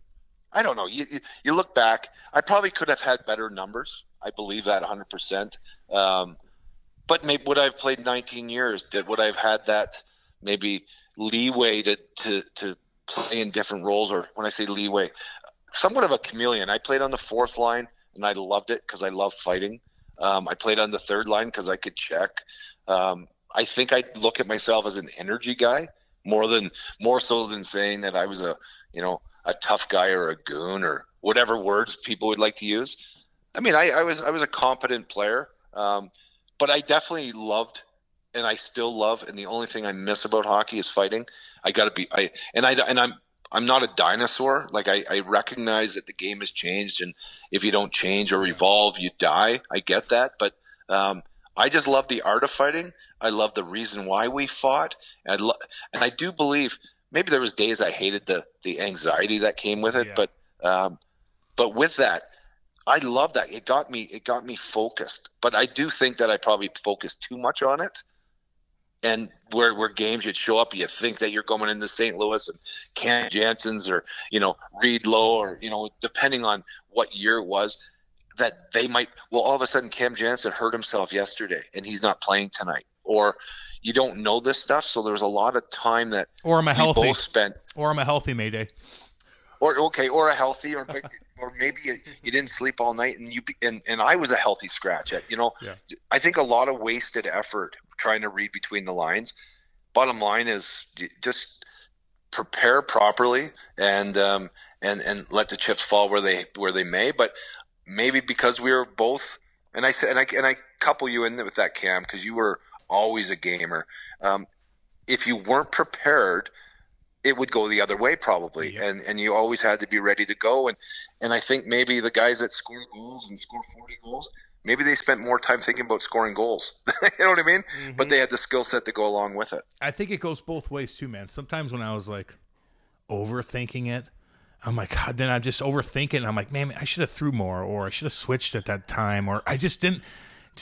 I don't know. You look back. I probably could have had better numbers. I believe that 100%. But maybe would I have played 19 years? Would I have had that maybe leeway to play in different roles? Or when I say leeway, somewhat of a chameleon. I played on the fourth line, and I loved it because I love fighting. I played on the third line because I could check. I think I look at myself as an energy guy. More so than saying that I was a tough guy or a goon or whatever words people would like to use. I mean, I was a competent player, but I definitely loved, and I still love, and the only thing I miss about hockey is fighting. I'm not a dinosaur. Like I recognize that the game has changed, and if you don't change or evolve, you die. I get that, but I just love the art of fighting. I love the reason why we fought. And I do believe maybe there was days I hated the anxiety that came with it, but with that, I love that. It got me focused. But I do think that I probably focused too much on it. And where games you'd show up, you think that you're going into St. Louis and Cam Jansen's or, Reed Lowe or, depending on what year it was, that they might, all of a sudden Cam Jansen hurt himself yesterday and he's not playing tonight. Or you don't know this stuff, so there's a lot of time that I'm a healthy Mayday. Or a healthy, or maybe you didn't sleep all night and I was a healthy scratch. I think a lot of wasted effort trying to read between the lines. Bottom line is just prepare properly and let the chips fall where they may. But maybe because we were both, and I couple you in with that, Cam, because you were always a gamer. If you weren't prepared, it would go the other way probably. Yeah. And you always had to be ready to go. And I think maybe the guys that score goals and score 40 goals, maybe they spent more time thinking about scoring goals. You know what I mean? Mm-hmm. But they had the skill set to go along with it. I think it goes both ways too, man. Sometimes when I was like overthinking it, I'm like, God, then I just overthink it. And I'm like, man, I should have threw more, or I should have switched at that time, or I just didn't.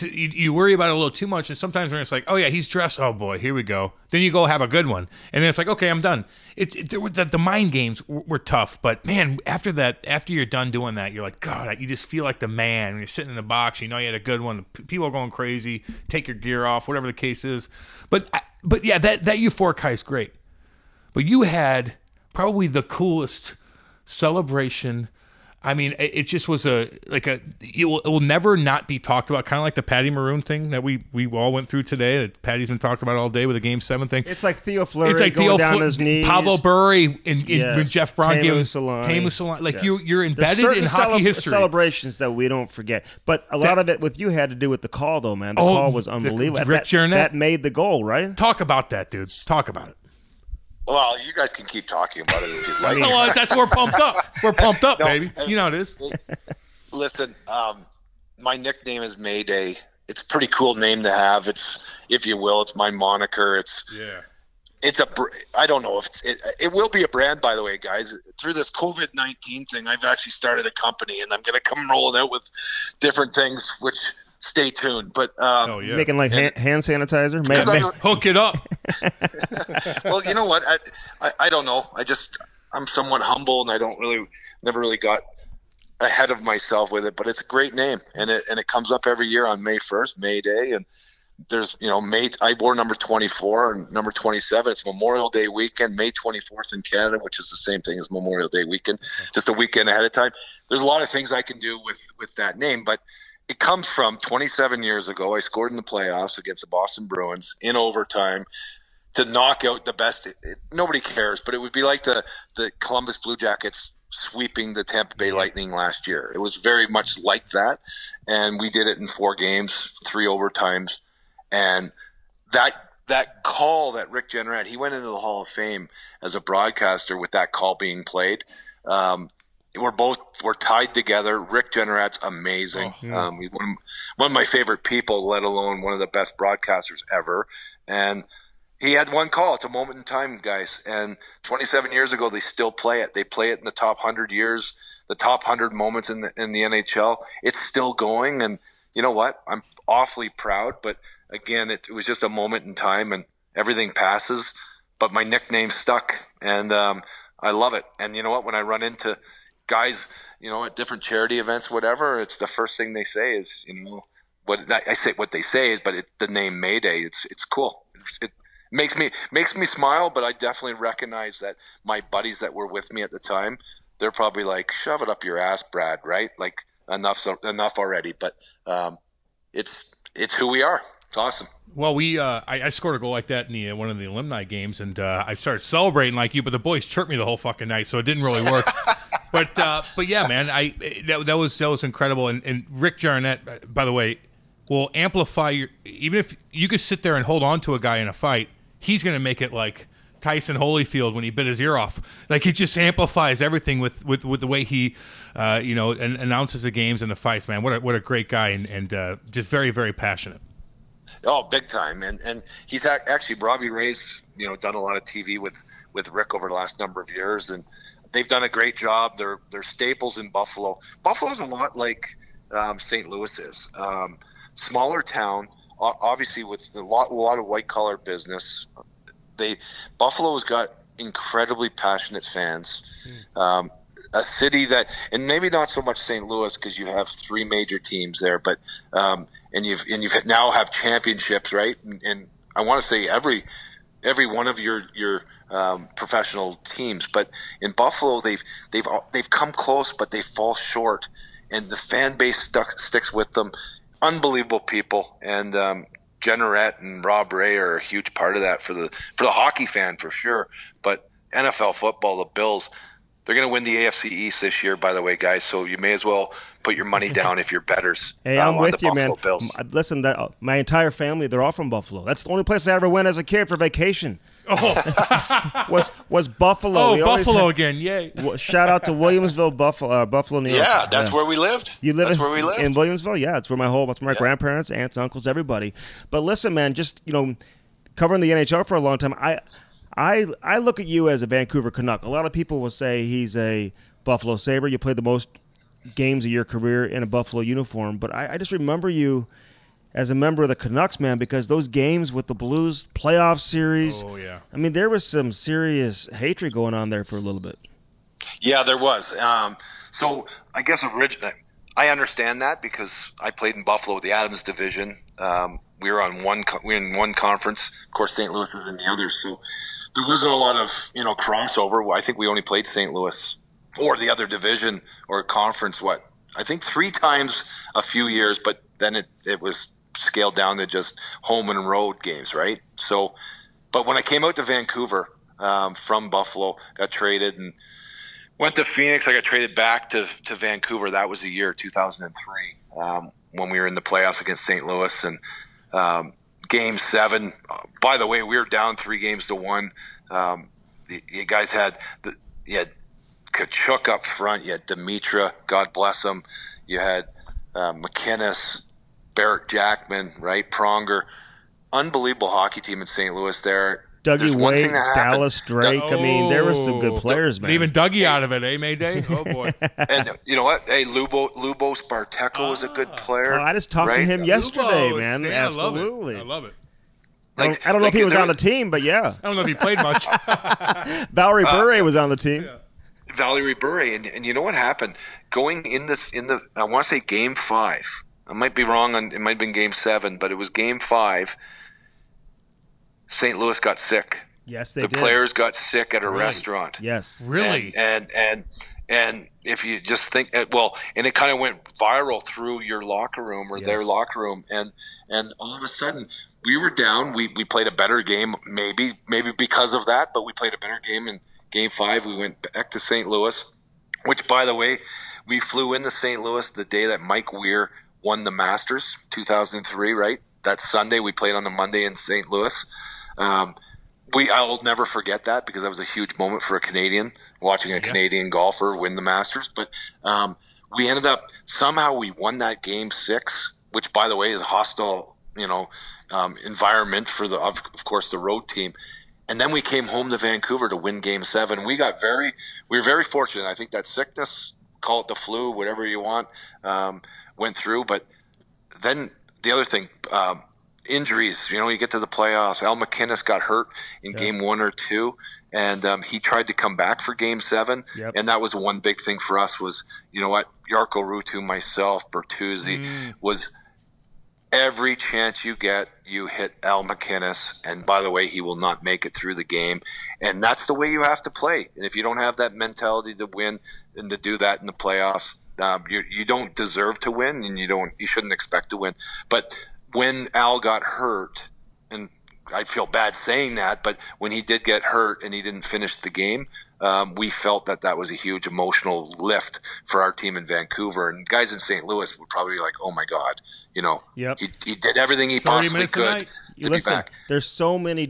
You worry about it a little too much, and sometimes when it's like, oh yeah, he's dressed, oh boy, here we go. Then you go have a good one, and then it's like, okay, I'm done. The mind games were tough, but man, after you're done doing that, you're like, God, you just feel like the man. When you're sitting in the box, you know you had a good one. People are going crazy. Take your gear off, whatever the case is. But yeah, that euphoric high is great. But you had probably the coolest celebration. I mean, it just was it will never not be talked about, kind of like the Patty Maroon thing that we all went through today, that Patty's been talked about all day with the Game 7 thing. It's like Theo Fleury going down his knees. Pablo Burry when Jeff Braun gave him Teemu Solani. Like, you're embedded in hockey history. Celebrations that we don't forget. But a lot of it with you had to do with the call, though, man. The call was unbelievable. Rick Jernett. That made the goal, right? Talk about that, dude. Talk about it. Well, you guys can keep talking about it if you'd like. Well, that's we're pumped up. We're pumped up, baby. You know it is. Listen, my nickname is Mayday. It's a pretty cool name to have. It's, if you will, it's my moniker. I don't know if it will be a brand, by the way, guys. Through this COVID-19 thing, I've actually started a company, and I'm going to come rolling out with different things, which stay tuned. But making like hand sanitizer, hook it up. Well, you know what? I don't know. I'm somewhat humble, and I never really got ahead of myself with it. But it's a great name, and it comes up every year on May 1st, May Day, and there's, I wore number 24 and number 27. It's Memorial Day weekend, May 24th in Canada, which is the same thing as Memorial Day weekend, just a weekend ahead of time. There's a lot of things I can do with that name, but it comes from 27 years ago. I scored in the playoffs against the Boston Bruins in overtime to knock out the best. Nobody cares, but it would be like the Columbus Blue Jackets sweeping the Tampa Bay Lightning last year. It was very much like that, and we did it in 4 games, 3 overtimes, and that call that Rick Jeanneret, he went into the Hall of Fame as a broadcaster with that call being played. We're tied together. Rick Jenneret's amazing. He's one of my favorite people, let alone one of the best broadcasters ever. And he had one call. It's a moment in time, guys. And 27 years ago, they still play it. They play it in the top 100 years, the top 100 moments in the NHL. It's still going. And you know what? I'm awfully proud. But again, it was just a moment in time, and everything passes. But my nickname stuck, and I love it. And you know what? When I run into guys, at different charity events, whatever, it's the first thing they say is, what they say is, but the name Mayday, it's cool. It makes me smile, but I definitely recognize that my buddies that were with me at the time, they're probably like, shove it up your ass, Brad, right? Like enough already. But it's who we are. It's awesome. Well, I scored a goal like that in one of the alumni games, and I started celebrating like you, but the boys chirped me the whole fucking night, so it didn't really work. But yeah, man, that was incredible. And Rick Jeanneret, by the way, will amplify even if you could sit there and hold on to a guy in a fight, he's going to make it like Tyson Holyfield when he bit his ear off. Like, he just amplifies everything with the way he, and announces the games and the fights. Man, what a great guy, and just very, very passionate. Oh, big time. And he's actually, Robbie Ray's, done a lot of TV with Rick over the last number of years, and they've done a great job. They're staples in Buffalo. Buffalo's a lot like St. Louis is. Smaller town, obviously with a lot of white collar business. Buffalo's got incredibly passionate fans. A city that, and maybe not so much St. Louis because you have 3 major teams there, but and you've now have championships, right? And I want to say every one of your professional teams, but in Buffalo they've come close, but they fall short, and the fan base sticks with them. Unbelievable people, and Jeanneret and Rob Ray are a huge part of that for the hockey fan for sure. But NFL football, the Bills, they're going to win the AFC East this year, by the way, guys. So you may as well put your money down if you're bettors. Hey, I'm with you, man. Bills. Listen, my entire family, they're all from Buffalo. That's the only place I ever went as a kid for vacation. was Buffalo. Oh, Buffalo again! Yay! Shout out to Williamsville, Buffalo, New York. Yeah, that's where we lived. That's where we lived in Williamsville. Yeah, it's where my grandparents, aunts, uncles, everybody. But listen, man, just covering the NHL for a long time, I look at you as a Vancouver Canuck. A lot of people will say he's a Buffalo Sabre. You played the most games of your career in a Buffalo uniform, but I just remember you as a member of the Canucks, man, because those games with the Blues playoff series. Oh, yeah. I mean, there was some serious hatred going on there for a little bit. Yeah, there was. So I guess originally, I understand that because I played in Buffalo with the Adams division. We were in one conference. Of course, St. Louis is in the other. So there wasn't a lot of crossover. I think we only played St. Louis or the other division or conference. I think 3 times a few years, but then it was scaled down to just home and road games, right? So, but when I came out to Vancouver from Buffalo, got traded and went to Phoenix. I got traded back to Vancouver. That was the year 2003 when we were in the playoffs against St. Louis, and Game 7. By the way, we were down 3-1. You guys had you had Kachuk up front. You had Dimitra, God bless him. You had McInnes, Barrett Jackman, right? Pronger. Unbelievable hockey team in St. Louis there. Dougie Wade, Dallas Drake. I mean, there were some good players, man. Leaving Dougie out of it, eh, Mayday? Oh, boy. And you know what? Hey, Lubo Sparteco was a good player. I just talked to him yesterday, Lubo, man. Yeah, Absolutely. I love it. I don't know if he was on the team, but yeah. I don't know if he played much. Valerie Bure was on the team. Yeah. Valerie Bure, and you know what happened? Going in I want to say Game 5. I might be wrong on, it might have been Game 7, but it was Game 5. St. Louis got sick. Yes, they did. The players got sick at a restaurant. Yes. Really? And if you just think, well, and it kind of went viral through your locker room or their locker room, and all of a sudden we were down. We played a better game, maybe because of that, but we played a better game in Game 5. We went back to St. Louis, which, by the way, we flew into St. Louis the day that Mike Weir won the Masters, 2003, right? That Sunday. We played on the Monday in St. Louis. I'll never forget that because that was a huge moment for a Canadian, watching a Canadian golfer win the Masters. But we ended up, somehow we won that Game 6, which, by the way, is a hostile, environment for of course, the road team. And then we came home to Vancouver to win Game 7. We were very fortunate. I think that sickness, call it the flu, whatever you want, went through. But then the other thing, injuries, you get to the playoffs. Al McInnes got hurt in Game 1 or 2, and he tried to come back for Game 7. Yep. And that was one big thing for us was, Jarkko Ruutu, myself, Bertuzzi, was every chance you get, you hit Al McInnes. And by the way, he will not make it through the game. And that's the way you have to play. And if you don't have that mentality to win and to do that in the playoffs, you don't deserve to win, and you shouldn't expect to win. But when Al got hurt, and I feel bad saying that, but when he did get hurt and he didn't finish the game, we felt that was a huge emotional lift for our team in Vancouver. And guys in St. Louis would probably be like, oh my God, he did everything he possibly could to be back. There's so many,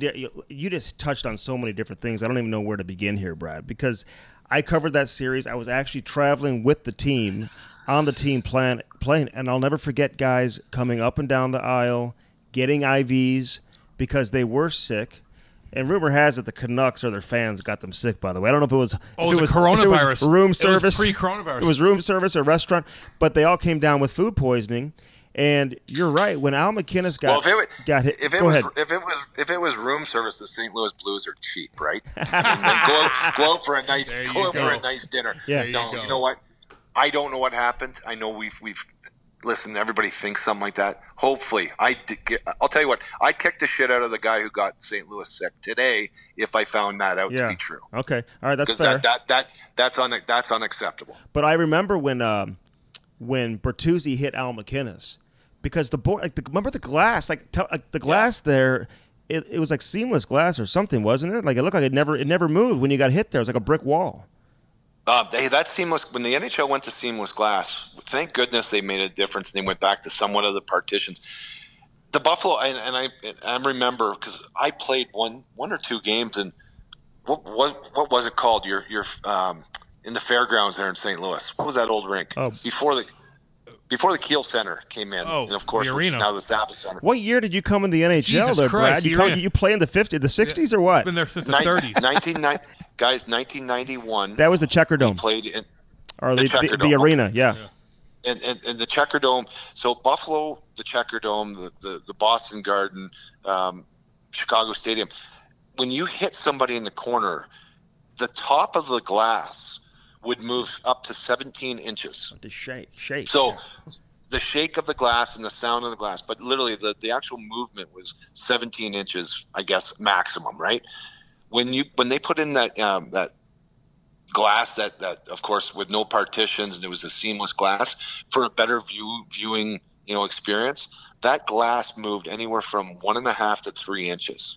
you just touched on so many different things. I don't even know where to begin here, Brad, because I covered that series. I was actually traveling with the team on the team playing, and I'll never forget guys coming up and down the aisle, getting IVs because they were sick. And rumor has it the Canucks or their fans got them sick, by the way. I don't know if it was coronavirus. Room service. It was pre-coronavirus. It was room service or restaurant, but they all came down with food poisoning. And you're right. When Al McInnes got hit, go ahead. If it was room service, the St. Louis Blues are cheap, right? go out for a nice dinner. Yeah. You know what? I don't know what happened. I know we've listen. Everybody thinks something like that. Hopefully, I'll tell you what. I'd kick the shit out of the guy who got St. Louis sick today if I found that out to be true. Okay, all right, that's fair. That's unacceptable. But I remember when Bertuzzi hit Al McInnes because the board, remember the glass, the glass there. It was like seamless glass or something, wasn't it? Like it looked like it never moved when you got hit there. It was like a brick wall. That seamless, when the NHL went to seamless glass, thank goodness they made a difference and they went back to somewhat of the partitions. The Buffalo, and I remember because I played one or two games, and what was it called? You're in the fairgrounds there in St. Louis. What was that old rink? Before the Kiel Center came in, and of course, which is now the Zappa Center. What year did you come in the NHL, Jesus there, Christ, Brad? You play in the 50s, the 60s, or what? Been there since the 30s. 1991. That was the Checker Dome. Played in the arena, yeah. And the Checker Dome. So Buffalo, the Checker Dome, the Boston Garden, Chicago Stadium. When you hit somebody in the corner, the top of the glass would move up to 17 inches. The shake. So the shake of the glass and the sound of the glass, but literally the actual movement was 17 inches, I guess, maximum, right? When they put in that glass that of course with no partitions, and it was a seamless glass for a better viewing experience, that glass moved anywhere from 1.5 to 3 inches.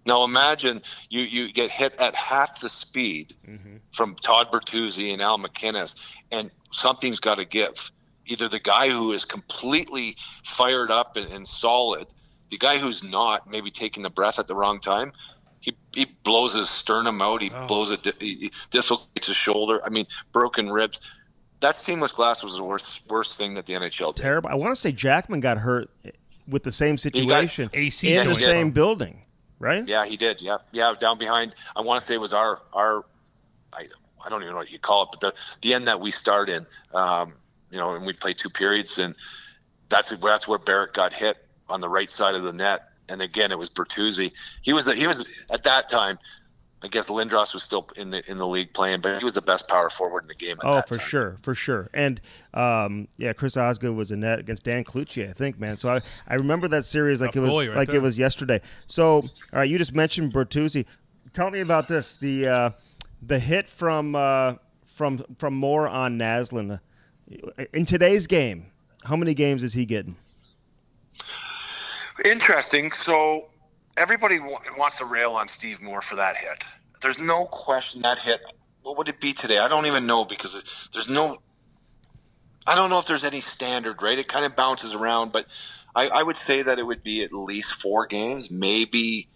Now imagine you get hit at half the speed from Todd Bertuzzi and Al McInnes, and something's got to give. Either the guy who is completely fired up and solid, the guy who's not, maybe taking the breath at the wrong time, he blows his sternum out, he dislocates his shoulder. I mean, broken ribs. That seamless glass was the worst thing that the NHL did. Terrible. I want to say Jackman got hurt with the same situation in the same building. Right? Yeah, he did. Yeah, down behind. I want to say it was our. I don't even know what you call it, but the end that we start in. And we played 2 periods, and that's where Barrett got hit on the right side of the net. And again, it was Bertuzzi. He was at that time I guess Lindros was still in the league playing, but he was the best power forward in the game at Oh, that for time. sure, for sure. And Chris Osgood was in net against Dan Cloutier, I think, man. So I remember that series like it was yesterday. So, all right, you just mentioned Bertuzzi. Tell me about this. The hit from Moore on Naslund in today's game. How many games is he getting? Interesting. So everybody wants to rail on Steve Moore for that hit. There's no question that hit. What would it be today? I don't even know because I don't know if there's any standard, right? It kind of bounces around, but I would say that it would be at least 4 games, maybe.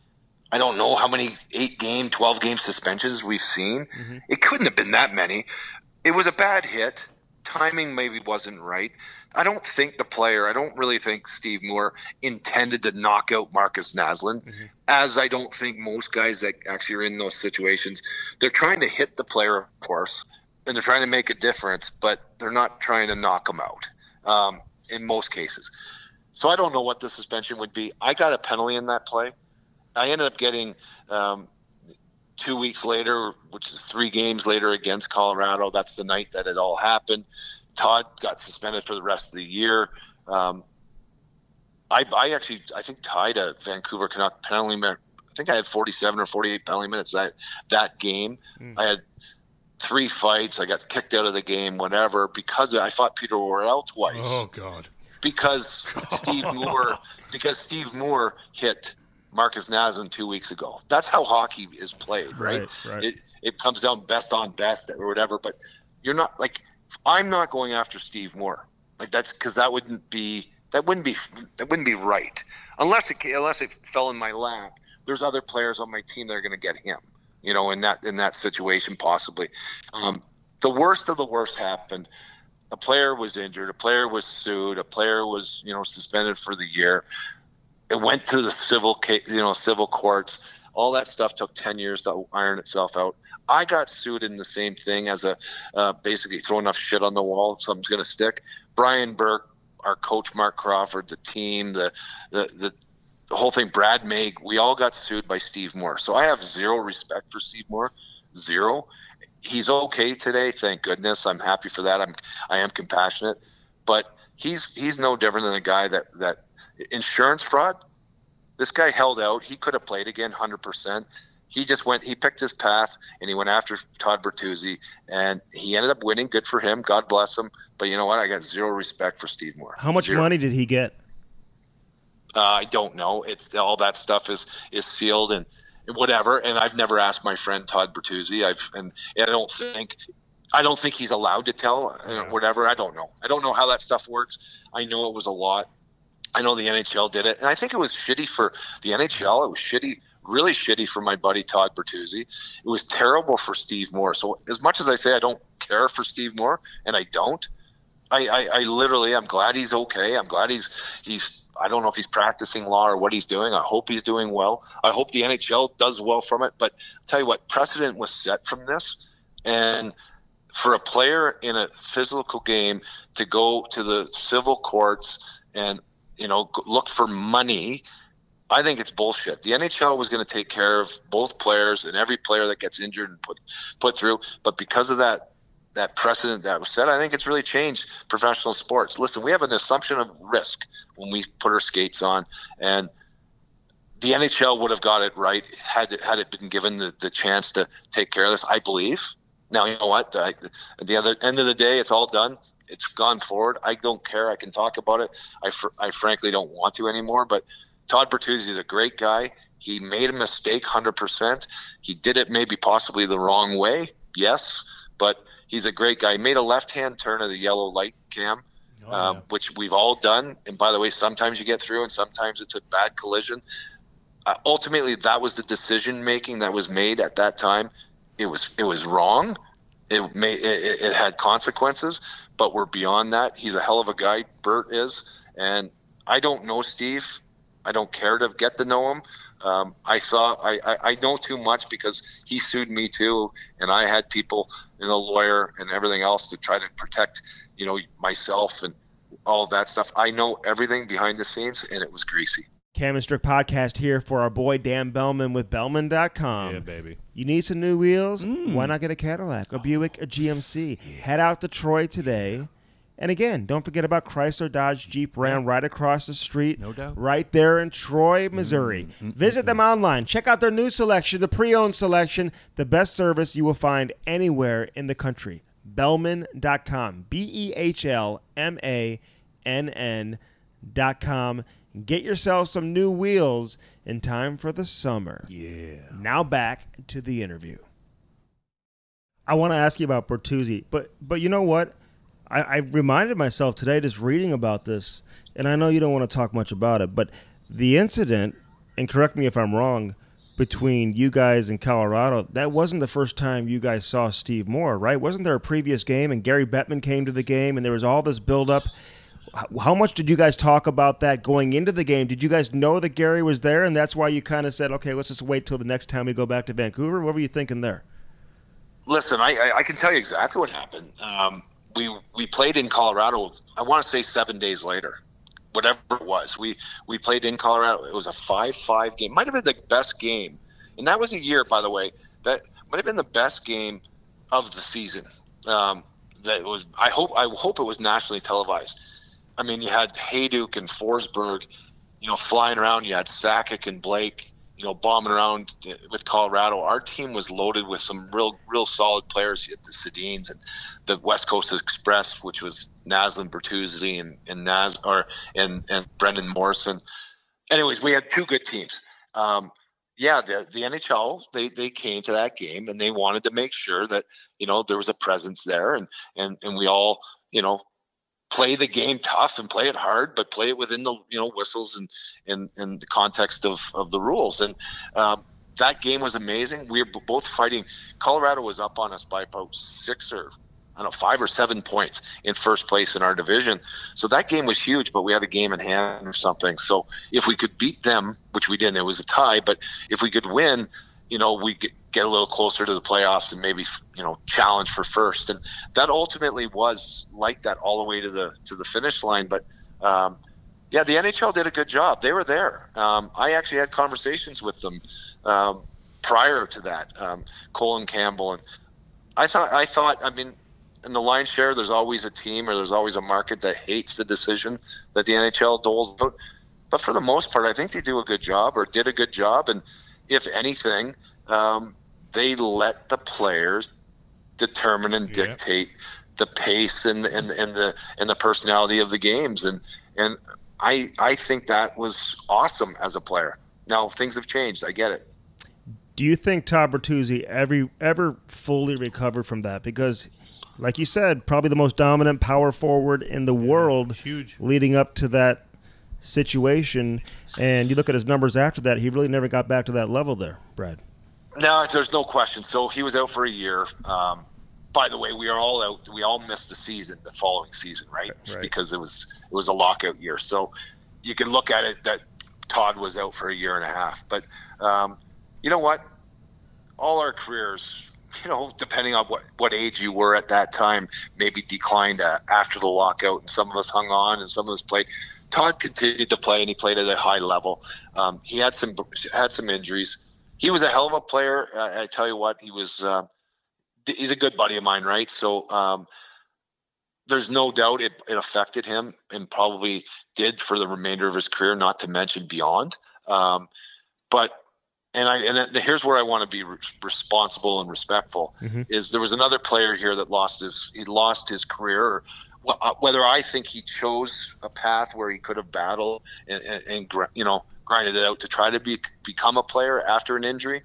I don't know how many 8-game, 12-game suspensions we've seen. Mm-hmm. It couldn't have been that many. It was a bad hit. Timing maybe wasn't right. I don't really think Steve Moore intended to knock out Marcus Naslund, as I don't think most guys that actually are in those situations. They're trying to hit the player, of course, and they're trying to make a difference, but they're not trying to knock him out in most cases. So I don't know what the suspension would be. I got a penalty in that play. I ended up getting 2 weeks later, which is 3 games later against Colorado. That's the night that it all happened. Todd got suspended for the rest of the year. I think tied a Vancouver Canuck penalty minute. I think I had 47 or 48 penalty minutes that game. I had 3 fights. I got kicked out of the game, whatever, because I fought Peter Worrell twice. Oh God! Because Steve Moore hit Marcus Naslund 2 weeks ago. That's how hockey is played, right? It comes down best on best or whatever. But you're not like, I'm not going after Steve Moore. Like that's because that wouldn't be right. Unless it fell in my lap. There's other players on my team that are going to get him. You know, in that situation possibly. The worst of the worst happened. A player was injured. A player was sued. A player was suspended for the year. It went to the civil courts. All that stuff took 10 years to iron itself out. I got sued in the same thing as basically throw enough shit on the wall, something's going to stick. Brian Burke, our coach, Mark Crawford, the team, the whole thing, Brad May, we all got sued by Steve Moore. So I have zero respect for Steve Moore, zero. He's okay today, thank goodness. I'm happy for that. I am compassionate, but he's no different than a guy that insurance fraud. This guy held out. He could have played again 100%. He picked his path and he went after Todd Bertuzzi and he ended up winning. Good for him. God bless him. But you know what? I got zero respect for Steve Moore. How much money did he get? I don't know. All that stuff is sealed and whatever. And I've never asked my friend Todd Bertuzzi. I don't think he's allowed to tell whatever. I don't know. I don't know how that stuff works. I know it was a lot. I know the NHL did it. And I think it was shitty for the NHL. It was shitty, really shitty for my buddy Todd Bertuzzi. It was terrible for Steve Moore. So as much as I say I don't care for Steve Moore, and I don't, I literally, I'm glad he's okay. I'm glad he's I don't know if he's practicing law or what he's doing. I hope he's doing well. I hope the NHL does well from it. But I'll tell you what, precedent was set from this. And for a player in a physical game to go to the civil courts and look for money, I think it's bullshit. The NHL was going to take care of both players and every player that gets injured and put through. But because of that precedent that was set, I think it's really changed professional sports. Listen, we have an assumption of risk when we put our skates on, and the NHL would have got it right had it been given the chance to take care of this, I believe. Now, you know what? At the other end of the day, it's all done. It's gone forward. I don't care. I can talk about it. I frankly don't want to anymore. But Todd Bertuzzi is a great guy. He made a mistake 100%. He did it maybe possibly the wrong way, yes. But he's a great guy. He made a left-hand turn of the yellow light, Cam, which we've all done. And by the way, sometimes you get through and sometimes it's a bad collision. Ultimately, that was the decision-making that was made at that time. It was wrong. It had consequences, but we're beyond that. He's a hell of a guy, Bert is, and I don't know Steve. I don't care to get to know him. I know too much because he sued me too, and I had people and a lawyer and everything else to try to protect, myself and all of that stuff. I know everything behind the scenes, and it was greasy. Cam Strick podcast here for our boy Dan Bellman with Bellman.com. Yeah, baby. You need some new wheels? Why not get a Cadillac, a Buick, a GMC? Head out to Troy today. And again, don't forget about Chrysler, Dodge, Jeep, Ram right across the street. No doubt. Right there in Troy, Missouri. Visit them online. Check out their new selection, the pre-owned selection, the best service you will find anywhere in the country. Bellman.com. BEHLMANN.com. Get yourself some new wheels in time for the summer. Yeah. Now back to the interview. I want to ask you about Bertuzzi, but you know what? I reminded myself today just reading about this, and I know you don't want to talk much about it, but the incident, and correct me if I'm wrong, between you guys and Colorado, that wasn't the first time you guys saw Steve Moore, right? Wasn't there a previous game, and Gary Bettman came to the game, and there was all this buildup? How much did you guys talk about that going into the game? Did you guys know that Gary was there, and that's why you kind of said, okay, let's just wait till the next time we go back to Vancouver? What were you thinking there? Listen, I can tell you exactly what happened. We played in Colorado, I want to say 7 days later, whatever it was. We played in Colorado. It was a 5-5 game. Might have been the best game. And that was a year, by the way, that might have been the best game of the season. That was. I hope it was nationally televised. I mean, you had Hayduk and Forsberg, flying around. You had Sakic and Blake, bombing around with Colorado. Our team was loaded with some real solid players. You had the Sedins and the West Coast Express, which was Naslin Bertuzzi and Brendan Morrison. Anyways, we had two good teams. The NHL, they came to that game and they wanted to make sure that, there was a presence there and we all, play the game tough and play it hard, but play it within the whistles and the context of the rules. And that game was amazing. We were both fighting. Colorado was up on us by about 5 or 7 points in first place in our division. So that game was huge, but we had a game in hand or something. So if we could beat them, which we didn't, it was a tie. But if we could win, we get a little closer to the playoffs and maybe, challenge for first. And that ultimately was like that all the way to the finish line. But the NHL did a good job. They were there. I actually had conversations with them prior to that, Colin Campbell. And I thought, I mean, in the lion's share, there's always a team or there's always a market that hates the decision that the NHL doles out. But for the most part, I think they do a good job or did a good job. And if anything, they let the players determine and dictate the pace and the personality of the games. And I think that was awesome as a player. Now things have changed. I get it. Do you think Todd Bertuzzi ever fully recovered from that? Because, like you said, probably the most dominant power forward in the world, huge, leading up to that situation. And you look at his numbers after that, he really never got back to that level there, Brad. No, there's no question. So he was out for a year. By the way, we are all out. We all missed the season, the following season, right? Because it was a lockout year. So you can look at it that Todd was out for a year and a half. But you know what? All our careers, depending on what age you were at that time, maybe declined after the lockout, and some of us hung on and some of us played. Todd continued to play, and he played at a high level. He had some injuries. He was a hell of a player. I tell you what, he's a good buddy of mine, right? So there's no doubt it affected him and probably did for the remainder of his career, not to mention beyond. Here's where I want to be responsible and respectful. Is there was another player here that lost his career. Whether I think he chose a path where he could have battled and grinded it out to try to become a player after an injury.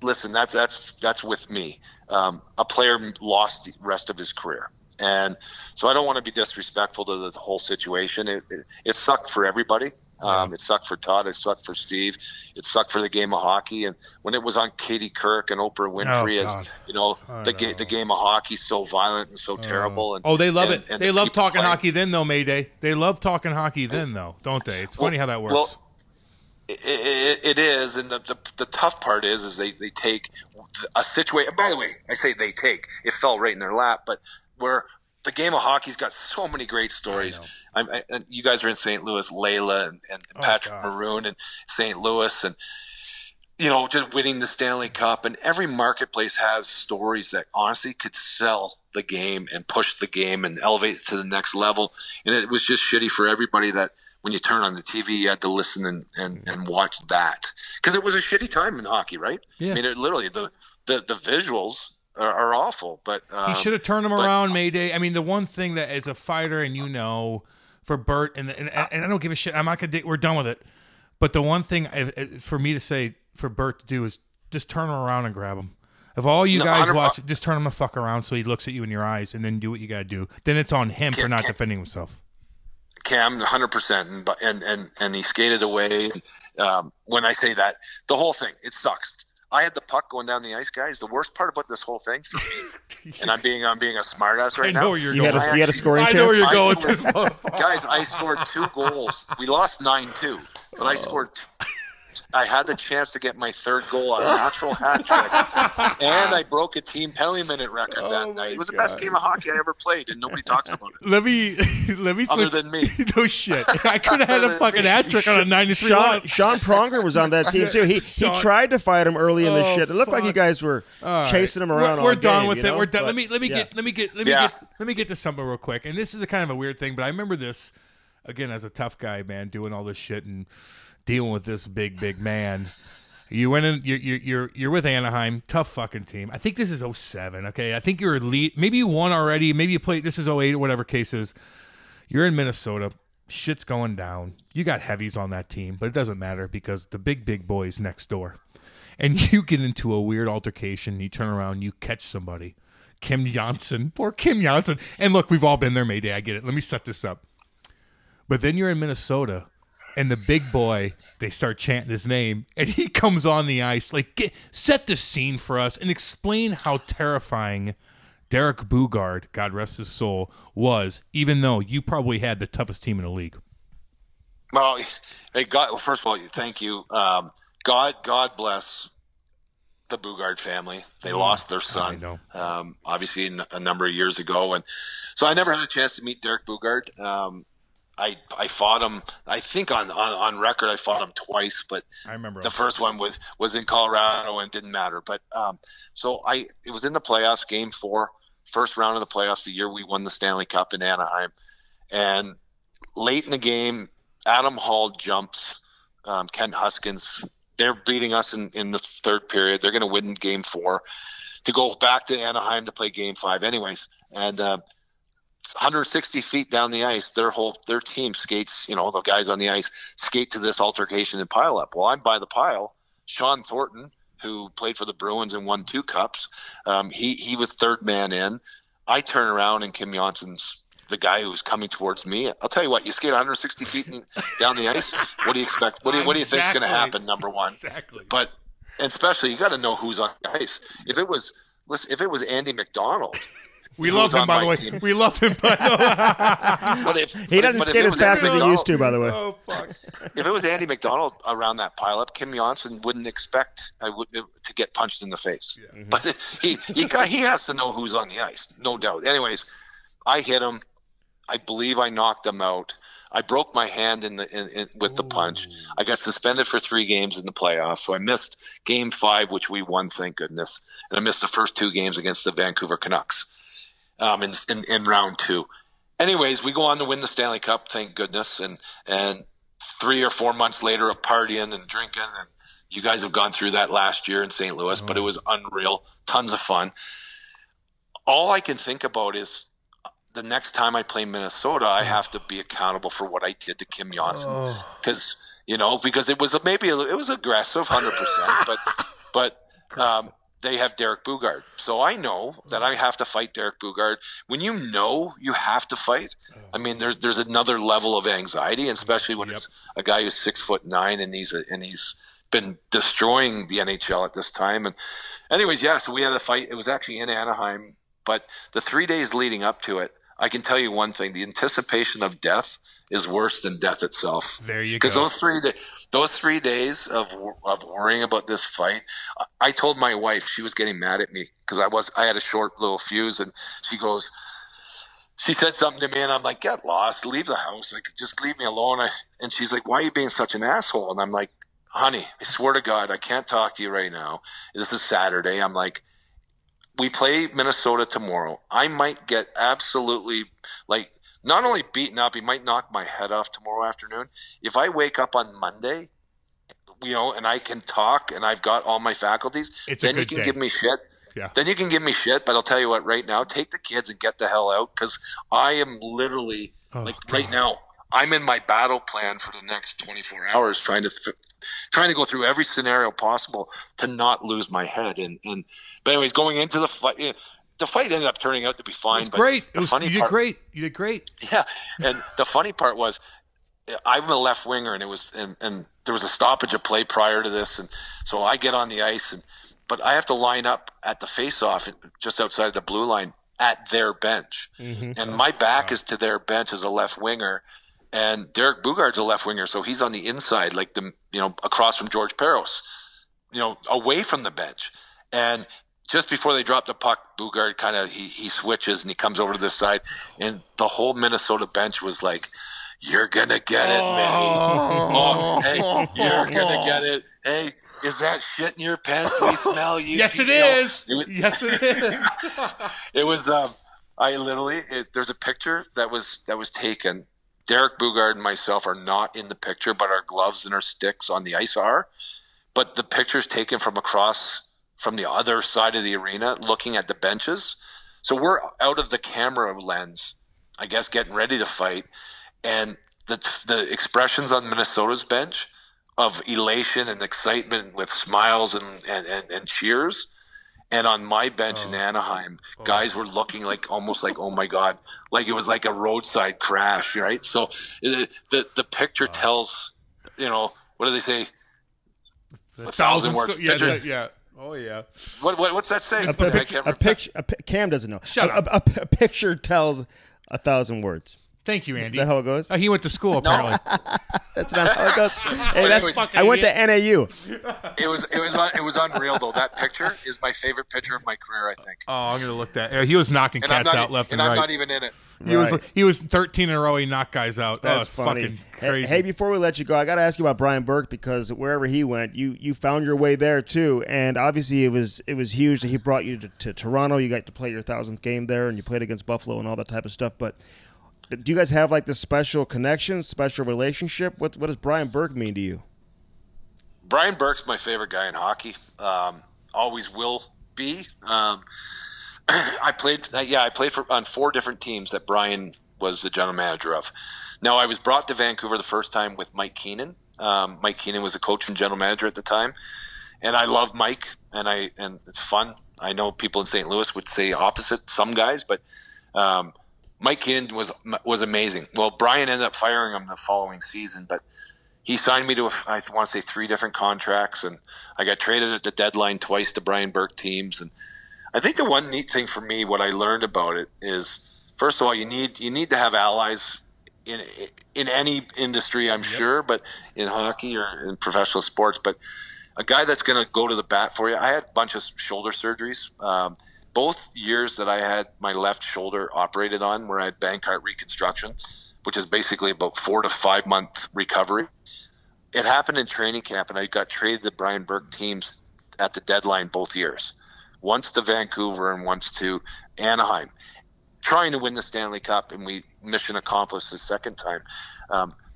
Listen, that's with me. A player lost the rest of his career, and so I don't want to be disrespectful to the whole situation. It sucked for everybody. It sucked for Todd. It sucked for Steve. It sucked for the game of hockey. And when it was on Katie Kirk and Oprah Winfrey, the game of hockey's so violent and so terrible. And they love it. They love talking hockey then, though, Mayday. They love talking hockey then, though, don't they? It's funny how that works. Well, it is, and the tough part is they take a situation. By the way, I say they take. It fell right in their lap, but where the game of hockey's got so many great stories. And you guys are in St. Louis, Layla and Patrick Maroon in St. Louis, and just winning the Stanley Cup. And every marketplace has stories that honestly could sell the game and push the game and elevate it to the next level. And it was just shitty for everybody that when you turn on the TV, you had to listen and watch that, because it was a shitty time in hockey, right? Yeah. I mean, literally the visuals are awful, but he should have turned them around, Mayday. I mean, the one thing that as a fighter, and for Bert, and I don't give a shit. I'm not gonna. We're done with it. But the one thing for me to say for Bert to do is just turn him around and grab him. If all you guys watch, just turn him the fuck around so he looks at you in your eyes, and then do what you gotta do. Then it's on him for not defending himself. Cam, 100%, and he skated away. When I say that, the whole thing, it sucks. I had the puck going down the ice, guys. The worst part about this whole thing, for me, and I'm being a smartass right now. I know where you're going. You had a scoring chance? I know where you're going with this motherfucker. Guys, I scored 2 goals. We lost 9-2, but I scored 2. I had the chance to get my 3rd goal on a natural hat trick, and I broke a team penalty minute record that night. It was the best game of hockey I ever played, and nobody talks about it. Let me other than me. No shit. I could have had a fucking hat trick on a 93 loss. Sean Pronger was on that team too. He tried to fight him early in the shit. It looked like you guys were chasing him around. We're done with it. We're done. Let me get to something real quick. And this is a kind of a weird thing, but I remember this again as a tough guy, man, doing all this shit and dealing with this big man. You went in. You're with Anaheim, tough fucking team. I think this is 07. Okay, I think you're elite. Maybe you won already. Maybe you played. This is 08 or whatever case is. You're in Minnesota. Shit's going down. You got heavies on that team, but it doesn't matter because the big boys next door. And you get into a weird altercation. You turn around. You catch somebody. Kim Janssen. Poor Kim Janssen. And look, we've all been there, Mayday. I get it. Let me set this up. But then you're in Minnesota. And the big boy, they start chanting his name, and he comes on the ice. Like, set the scene for us and explain how terrifying Derek Bugard, God rest his soul, was, even though you probably had the toughest team in the league. Well, first of all, thank you. God bless the Bugard family. They lost their son, obviously a number of years ago, and so I never had a chance to meet Derek Bugard. I fought him. I think on record I fought him twice, but I remember the first one was in Colorado and didn't matter. But it was in the playoffs, Game 4, first round of the playoffs, the year we won the Stanley Cup in Anaheim, and late in the game, Adam Hall jumps Kent Huskins. They're beating us in the 3rd period. They're going to win Game 4 to go back to Anaheim to play Game 5, anyways, and. 160 feet down the ice, their team skates, the guys on the ice skate to this altercation and pile up. Well, I'm by the pile. Sean Thornton, who played for the Bruins and won 2 cups, he was 3rd man in. I turn around and Kim Janssen's the guy who's coming towards me. I'll tell you what, you skate 160 feet down the ice. What do you expect? What do you think is going to happen? Number one, exactly. But and especially you got to know who's on the ice. If it was Andy McDonald. We love him, by the way. We love him, by the way. He doesn't skate as fast as he used to, by the way. Oh, fuck. If it was Andy McDonald around that pileup, Kim Janssen wouldn't expect to get punched in the face. Yeah. Mm-hmm. But he has to know who's on the ice, no doubt. Anyways, I hit him. I believe I knocked him out. I broke my hand with the punch. I got suspended for 3 games in the playoffs, so I missed Game 5, which we won, thank goodness, and I missed the first 2 games against the Vancouver Canucks. In round 2. Anyways, we go on to win the Stanley Cup, thank goodness, and 3 or 4 months later of partying and drinking, and you guys have gone through that last year in St. Louis, but it was unreal, tons of fun. All I can think about is the next time I play Minnesota, I have to be accountable for what I did to Kim Janssen, because it was aggressive, 100%, but they have Derek Bugard. So I know that I have to fight Derek Bugard. When you have to fight, I mean, there's another level of anxiety, and especially when it's a guy who's 6'9" and he's been destroying the NHL at this time. And anyways, so we had a fight. It was actually in Anaheim, but the 3 days leading up to it, I can tell you one thing: the anticipation of death is worse than death itself. There you go. Because those 3 days of worrying about this fight, I told my wife, she was getting mad at me because I had a short little fuse, and she goes, she said something to me, and I'm like, get lost, leave the house, like just leave me alone. And she's like, why are you being such an asshole? And I'm like, honey, I swear to God, I can't talk to you right now. This is Saturday. I'm like, we play Minnesota tomorrow. I might get absolutely, like, not only beaten up, he might knock my head off tomorrow afternoon. If I wake up on Monday, and I can talk and I've got all my faculties, then you can give me shit. Yeah. Then you can give me shit, but I'll tell you what, right now, take the kids and get the hell out, because I am literally, right now, I'm in my battle plan for the next 24 hours trying to go through every scenario possible to not lose my head. But anyways, going into the fight, the fight ended up turning out to be fine. It was great. You did great. Yeah, and the funny part was, I'm a left winger, and it was and there was a stoppage of play prior to this, and so I get on the ice, but I have to line up at the face-off just outside the blue line at their bench, and my back is to their bench as a left winger, and Derek Bugard's a left winger, so he's on the inside, like across from George Peros, away from the bench, and just before they drop the puck, Bugard kind of he switches and he comes over to this side, and the whole Minnesota bench was like, "You're gonna get it, man. Oh, hey, you're gonna get it. Hey, is that shit in your pants? We smell you." Yes, it is. Yes, it is. It was. There's a picture that was taken. Derek Bugard and myself are not in the picture, but our gloves and our sticks on the ice are. But the picture's taken from the other side of the arena, looking at the benches. So we're out of the camera lens, I guess, getting ready to fight. And the expressions on Minnesota's bench of elation and excitement with smiles and cheers, and on my bench in Anaheim, guys were looking almost like, oh my God, like it was like a roadside crash, right? So the picture tells, what do they say? 1,000 words. Yeah. Oh yeah. What's that say? Cam doesn't know. Shut up. A picture tells 1,000 words. Thank you, Andy. Is that how it goes? He went to school, apparently. That's not how it goes. Hey, I went to NAU. It was unreal, though. That picture is my favorite picture of my career, I think. Oh, I'm going to look that. He was knocking cats out left and right. And I'm not even in it. He was 13 in a row. He knocked guys out. That's funny. Fucking crazy. Hey, before we let you go, I got to ask you about Brian Burke, because wherever he went, you found your way there too. And obviously, it was huge that he brought you to Toronto. You got to play your 1,000th game there, and you played against Buffalo and all that type of stuff. But do you guys have this special connection, special relationship? What does Brian Burke mean to you? Brian Burke's my favorite guy in hockey. Always will be. I played on 4 different teams that Brian was the general manager of. Now, I was brought to Vancouver the first time with Mike Keenan. Mike Keenan was a coach and general manager at the time, and I love Mike, and it's fun. I know people in St. Louis would say opposite, some guys, but Mike Keenan was amazing. Well, Brian ended up firing him the following season, but he signed me to, I want to say, 3 different contracts, and I got traded at the deadline twice to Brian Burke teams. And I think the one neat thing for me, what I learned about it is, first of all, you need to have allies in any industry, I'm sure, but in hockey or in professional sports. But a guy that's going to go to the bat for you. I had a bunch of shoulder surgeries. Both years that I had my left shoulder operated on, where I had Bankart reconstruction, which is basically about 4 to 5 month recovery. It happened in training camp, and I got traded to Brian Burke teams at the deadline both years. Once to Vancouver and once to Anaheim, trying to win the Stanley Cup, and we mission accomplished the second time.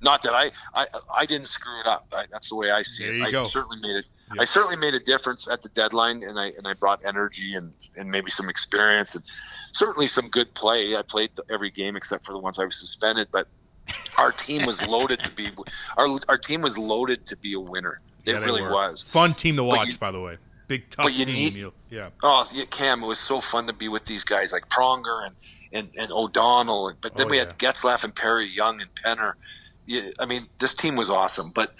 Not that I didn't screw it up. That's the way I see it. I certainly made it. Yep. I certainly made a difference at the deadline, and I brought energy and maybe some experience and certainly some good play. I played every game except for the ones I was suspended, but our team was loaded to be our team was loaded to be a winner. It really was. Fun team to watch, by the way. Big tough team. Oh, yeah, Cam, it was so fun to be with these guys like Pronger and O'Donnell, but then we had Getzlaff and Perry, Young and Penner. I mean, this team was awesome, but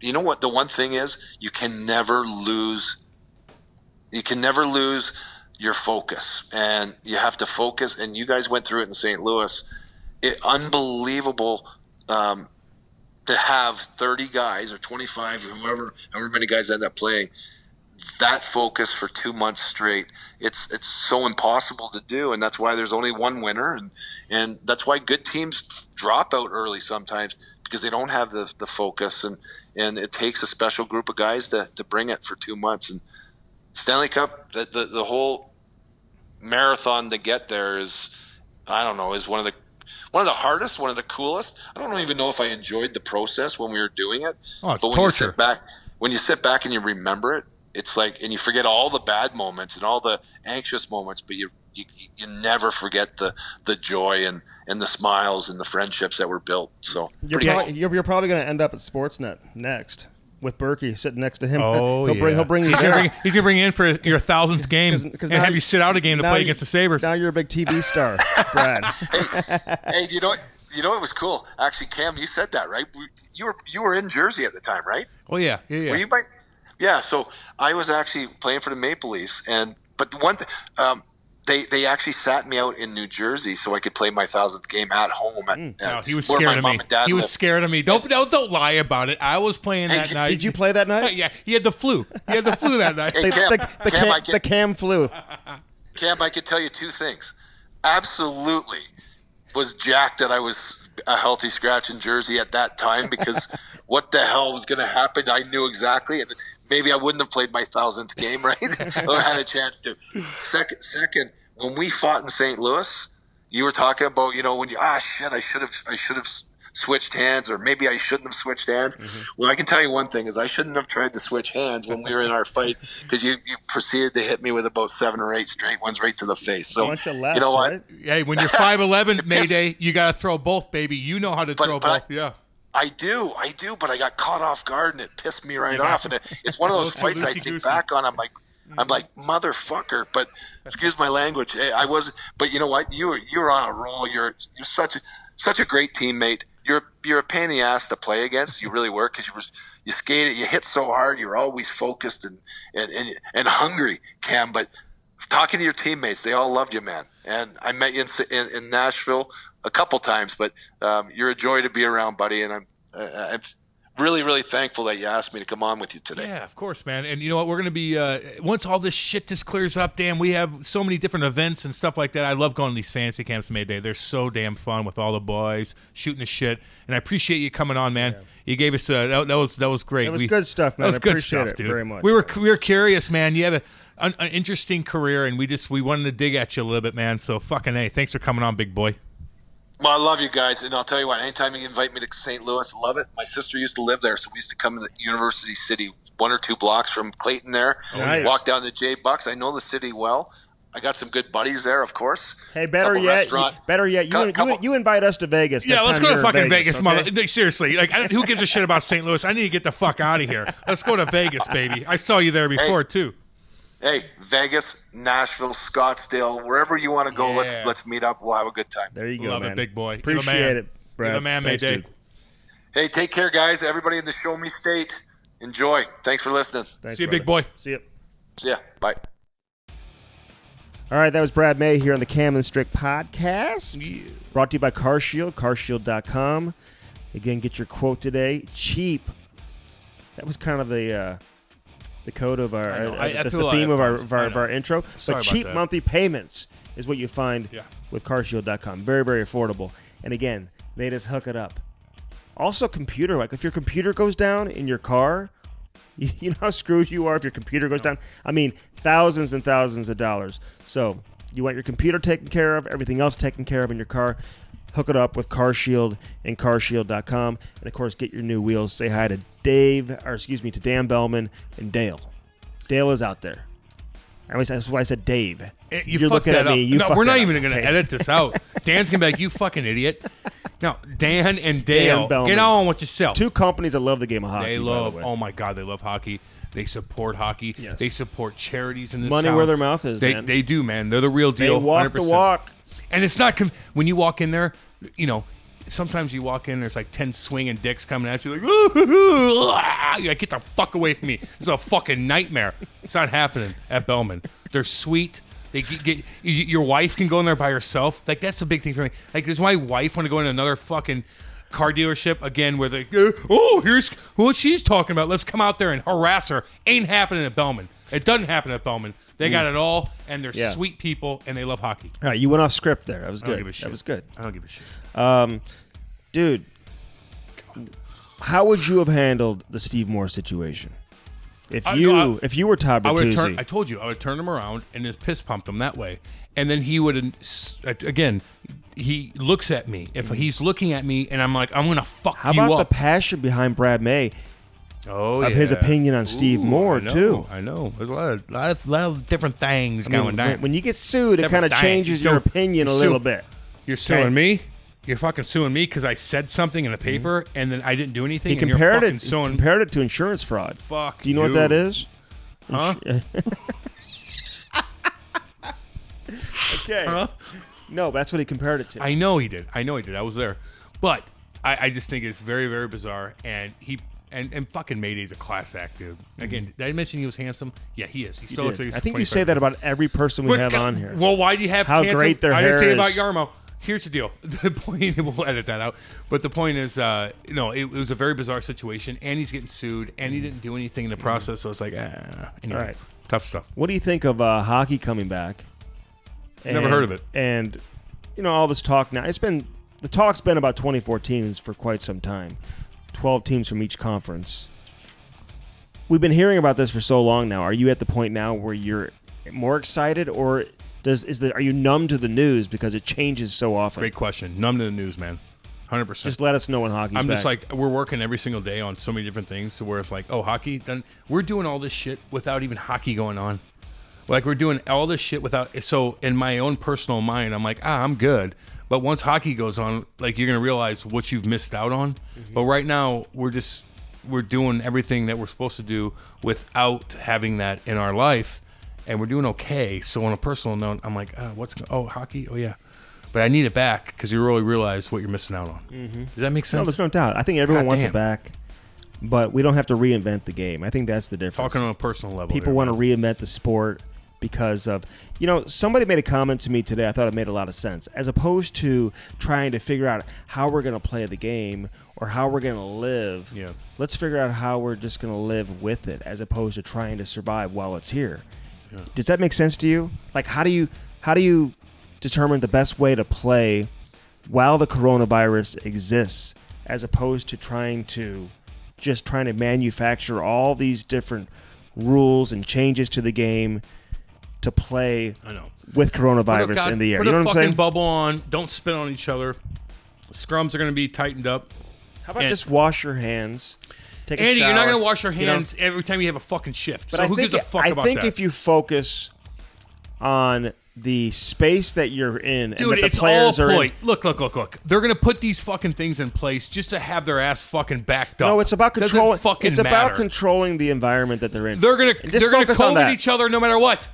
you know what? The one thing is, you can never lose your focus, and you have to focus. And you guys went through it in St. Louis. Unbelievable to have 30 guys or 25, however many guys end up playing, that focus for 2 months straight, it's so impossible to do, and that's why there's only one winner, and that's why good teams drop out early sometimes, because they don't have the focus, and it takes a special group of guys to bring it for 2 months. And Stanley Cup, the whole marathon to get there is, I don't know, is one of the hardest, one of the coolest. I don't even know if I enjoyed the process when we were doing it. Oh, it's but torture. When you sit back and you remember it, it's like, and you forget all the bad moments and all the anxious moments, but you never forget the joy and the smiles and the friendships that were built. So you're probably going to end up at Sportsnet next with Berkey sitting next to him. Oh, he'll bring you there. He's gonna bring you in for your 1,000th game and have you sit out a game to play against the Sabres. Now you're a big TV star, Brad. Hey, you know what was cool? Actually, Cam, you said that, right? You were in Jersey at the time, right? Oh yeah. Were you Yeah, so I was actually playing for the Maple Leafs, but one thing, they actually sat me out in New Jersey so I could play my 1,000th game at home. No, he was scared of me. He was scared of me. Don't lie about it. I was playing that night. Did you play that night? Yeah, he had the flu. He had the flu that night. Hey, the Cam flu. Cam, I could tell you two things. Absolutely was jacked that I was a healthy scratch in Jersey at that time, because what the hell was going to happen, I knew exactly. And maybe I wouldn't have played my 1,000th game, right? Or had a chance to. Second, when we fought in St. Louis, you were talking about, when you, I should have switched hands, or maybe I shouldn't have switched hands. Mm-hmm. Well, I can tell you one thing is I shouldn't have tried to switch hands when we were in our fight, because you proceeded to hit me with about 7 or 8 straight ones right to the face. So lefts, you know what? right? Hey, when you're 5'11", Mayday, you got to throw both, baby. You know how to throw both. Yeah. I do, but I got caught off guard and it pissed me right off. And it's one of those fights I think back on. I'm like, motherfucker. But excuse my language. I wasn't. But you know what? You're on a roll. You're such a great teammate. You're a pain in the ass to play against. You really were, because you skated. You hit so hard. You're always focused and hungry, Cam. But talking to your teammates, they all loved you, man. And I met you in Nashville a couple times, but you're a joy to be around, buddy. And I'm really, really thankful that you asked me to come on with you today. Yeah, of course, man. And you know what? We're going to be, once all this shit just clears up, damn, we have so many different events and stuff like that. I love going to these fantasy camps Mayday. They're so damn fun with all the boys shooting the shit. And I appreciate you coming on, man. Yeah. You gave us, that was great. It was good stuff, man. That was good stuff, dude. Very much. We were curious, man. You have an interesting career, and we wanted to dig at you a little bit, man. So fucking A, thanks for coming on, big boy. Well, I love you guys, and I'll tell you what, anytime you invite me to St. Louis, love it. My sister used to live there, so we used to come to University City, 1 or 2 blocks from Clayton there. Nice. Walk down to J Bucks. I know the city well. I got some good buddies there, of course. Hey, better yet, you invite us to Vegas. Yeah, let's go to fucking Vegas, okay? mother. Seriously, who gives a shit about St. Louis? I need to get the fuck out of here. Let's go to Vegas, baby. I saw you there before, too. Hey, Vegas, Nashville, Scottsdale, wherever you want to go, let's meet up. We'll have a good time. There you go, Love man. It, big boy. Appreciate it, Brad. You're the man, Thanks, Mayday. dude. Hey, take care, guys. Everybody in the Show Me State, enjoy. Thanks for listening. Thanks, See you, brother. big boy. See you. See ya. Bye. All right, that was Brad May here on the Cam Strick podcast. Yeah. Brought to you by CarShield, carshield.com. Again, get your quote today. Cheap. That was kind of the code of our the theme of our intro. Sorry but cheap about that. monthly payments is what you find with carshield.com. Very, very affordable. And again, they just hook it up. Also, computer. Like if your computer goes down in your car, you know how screwed you are if your computer goes down? I mean, thousands and thousands of dollars. So you want your computer taken care of, everything else taken care of in your car. Hook it up with CarShield and carshield.com. And, of course, get your new wheels. Say hi to to Dan Bellman and Dale. Dale is out there. That's why I said Dave. You're looking at me. We're not even going to edit this out. Dan's going to be like, you fucking idiot. No, Dan and Dale, get on with yourself. 2 companies that love the game of hockey. They love, oh my God, they love hockey. They support hockey. Yes. They support charities in this Money town. where their mouth is, man. They do, man. They're the real deal. They walk 100%. the walk. And it's not, when you walk in there, sometimes you walk in, there's like 10 swinging dicks coming at you, like, you're like, get the fuck away from me. This is a fucking nightmare. It's not happening at Bellman. They're sweet. They get your wife can go in there by herself. Like, that's the big thing for me. Like, does my wife want to go in another fucking car dealership again, where they here's what she's talking about. Let's come out there and harass her. Ain't happening at Bellman. It doesn't happen at Bellman. They got it all, and they're sweet people, and they love hockey. All right, you went off script there. That was good. I don't give a shit. That was good. I don't give a shit. Dude, how would you have handled the Steve Moore situation? If you were Todd Bertuzzi? I told you I would turn him around and just piss pumped him that way, and then he would again. He looks at me. If he's looking at me, and I'm like, I'm gonna fuck you up. How about the passion behind Brad May? Of his opinion on Steve Moore too. I know. There's a lot of different things going down. When you get sued, it kind of changes your opinion a little bit. You're suing me. You're fucking suing me because I said something in the paper and then I didn't do anything. He compared it to insurance fraud. Fuck. Do you know what that is? Huh? Okay. Huh? No, that's what he compared it to. I know he did. I was there. But I just think it's very, very bizarre. And and fucking Mayday's a class act, dude. Again, did I mention he was handsome? Yeah, he is. He still looks like he's I think you say that about every person we have on here. Well, why do you have how handsome? Great their hair is. I didn't say about Yarmo. Here's the deal. The point, we'll edit that out. But the point is, it was a very bizarre situation, and he's getting sued, and he didn't do anything in the process. So it's like, anyway, all right, tough stuff. What do you think of hockey coming back? Never heard of it. And all this talk now. The talk's been about 24 teams for quite some time. 12 teams from each conference. We've been hearing about this for so long now. Are you at the point now where you're more excited, or are you numb to the news because it changes so often? Great question. Numb to the news, man. 100%. Just let us know when hockey's back. Just like, we're working every single day on so many different things to where it's like, oh, hockey done. We're doing all this shit without even hockey going on. Like, we're doing all this shit without. So in my own personal mind, I'm like, I'm good. But once hockey goes on, like, you're gonna realize what you've missed out on. Mm-hmm. But right now, we're doing everything that we're supposed to do without having that in our life. And we're doing okay. So on a personal note, I'm like, hockey? Oh, yeah. But I need it back because you really realize what you're missing out on. Mm-hmm. Does that make sense? No, there's no doubt. I think everyone wants it back, but we don't have to reinvent the game. I think that's the difference. Talking on a personal level. People want to reinvent the sport because of, somebody made a comment to me today. I thought it made a lot of sense. As opposed to trying to figure out how we're going to play the game or how we're going to live, let's figure out how we're just going to live with it as opposed to trying to survive while it's here. Yeah. Does that make sense to you? Like, how do you determine the best way to play while the coronavirus exists, as opposed to trying to manufacture all these different rules and changes to the game to play with coronavirus in the air? Put you know a what I'm fucking saying? bubble on. Don't spit on each other. Scrums are going to be tightened up. How about just wash your hands? Take a Andy, shower. You're not going to wash your hands every time you have a fucking shift. But so who gives a fuck about that? I think if you focus on the space that you're in, dude, and that the players are in. Look. They're going to put these fucking things in place just to have their ass fucking backed up. No, it's about controlling. It's about controlling the environment that they're in. They're going to COVID each other no matter what.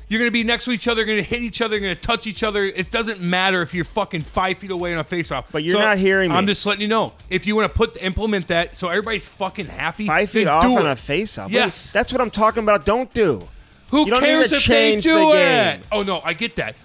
You're going to be next to each other. You're going to hit each other. You're going to touch each other. It doesn't matter if you're fucking 5 feet away on a face-off. But you're not hearing me. I'm just letting you know. If you want to implement that so everybody's fucking happy, 5 feet off on a face-off. Yes. That's what I'm talking about. Don't do. Who cares if they do it? Game. Oh, no, I get that.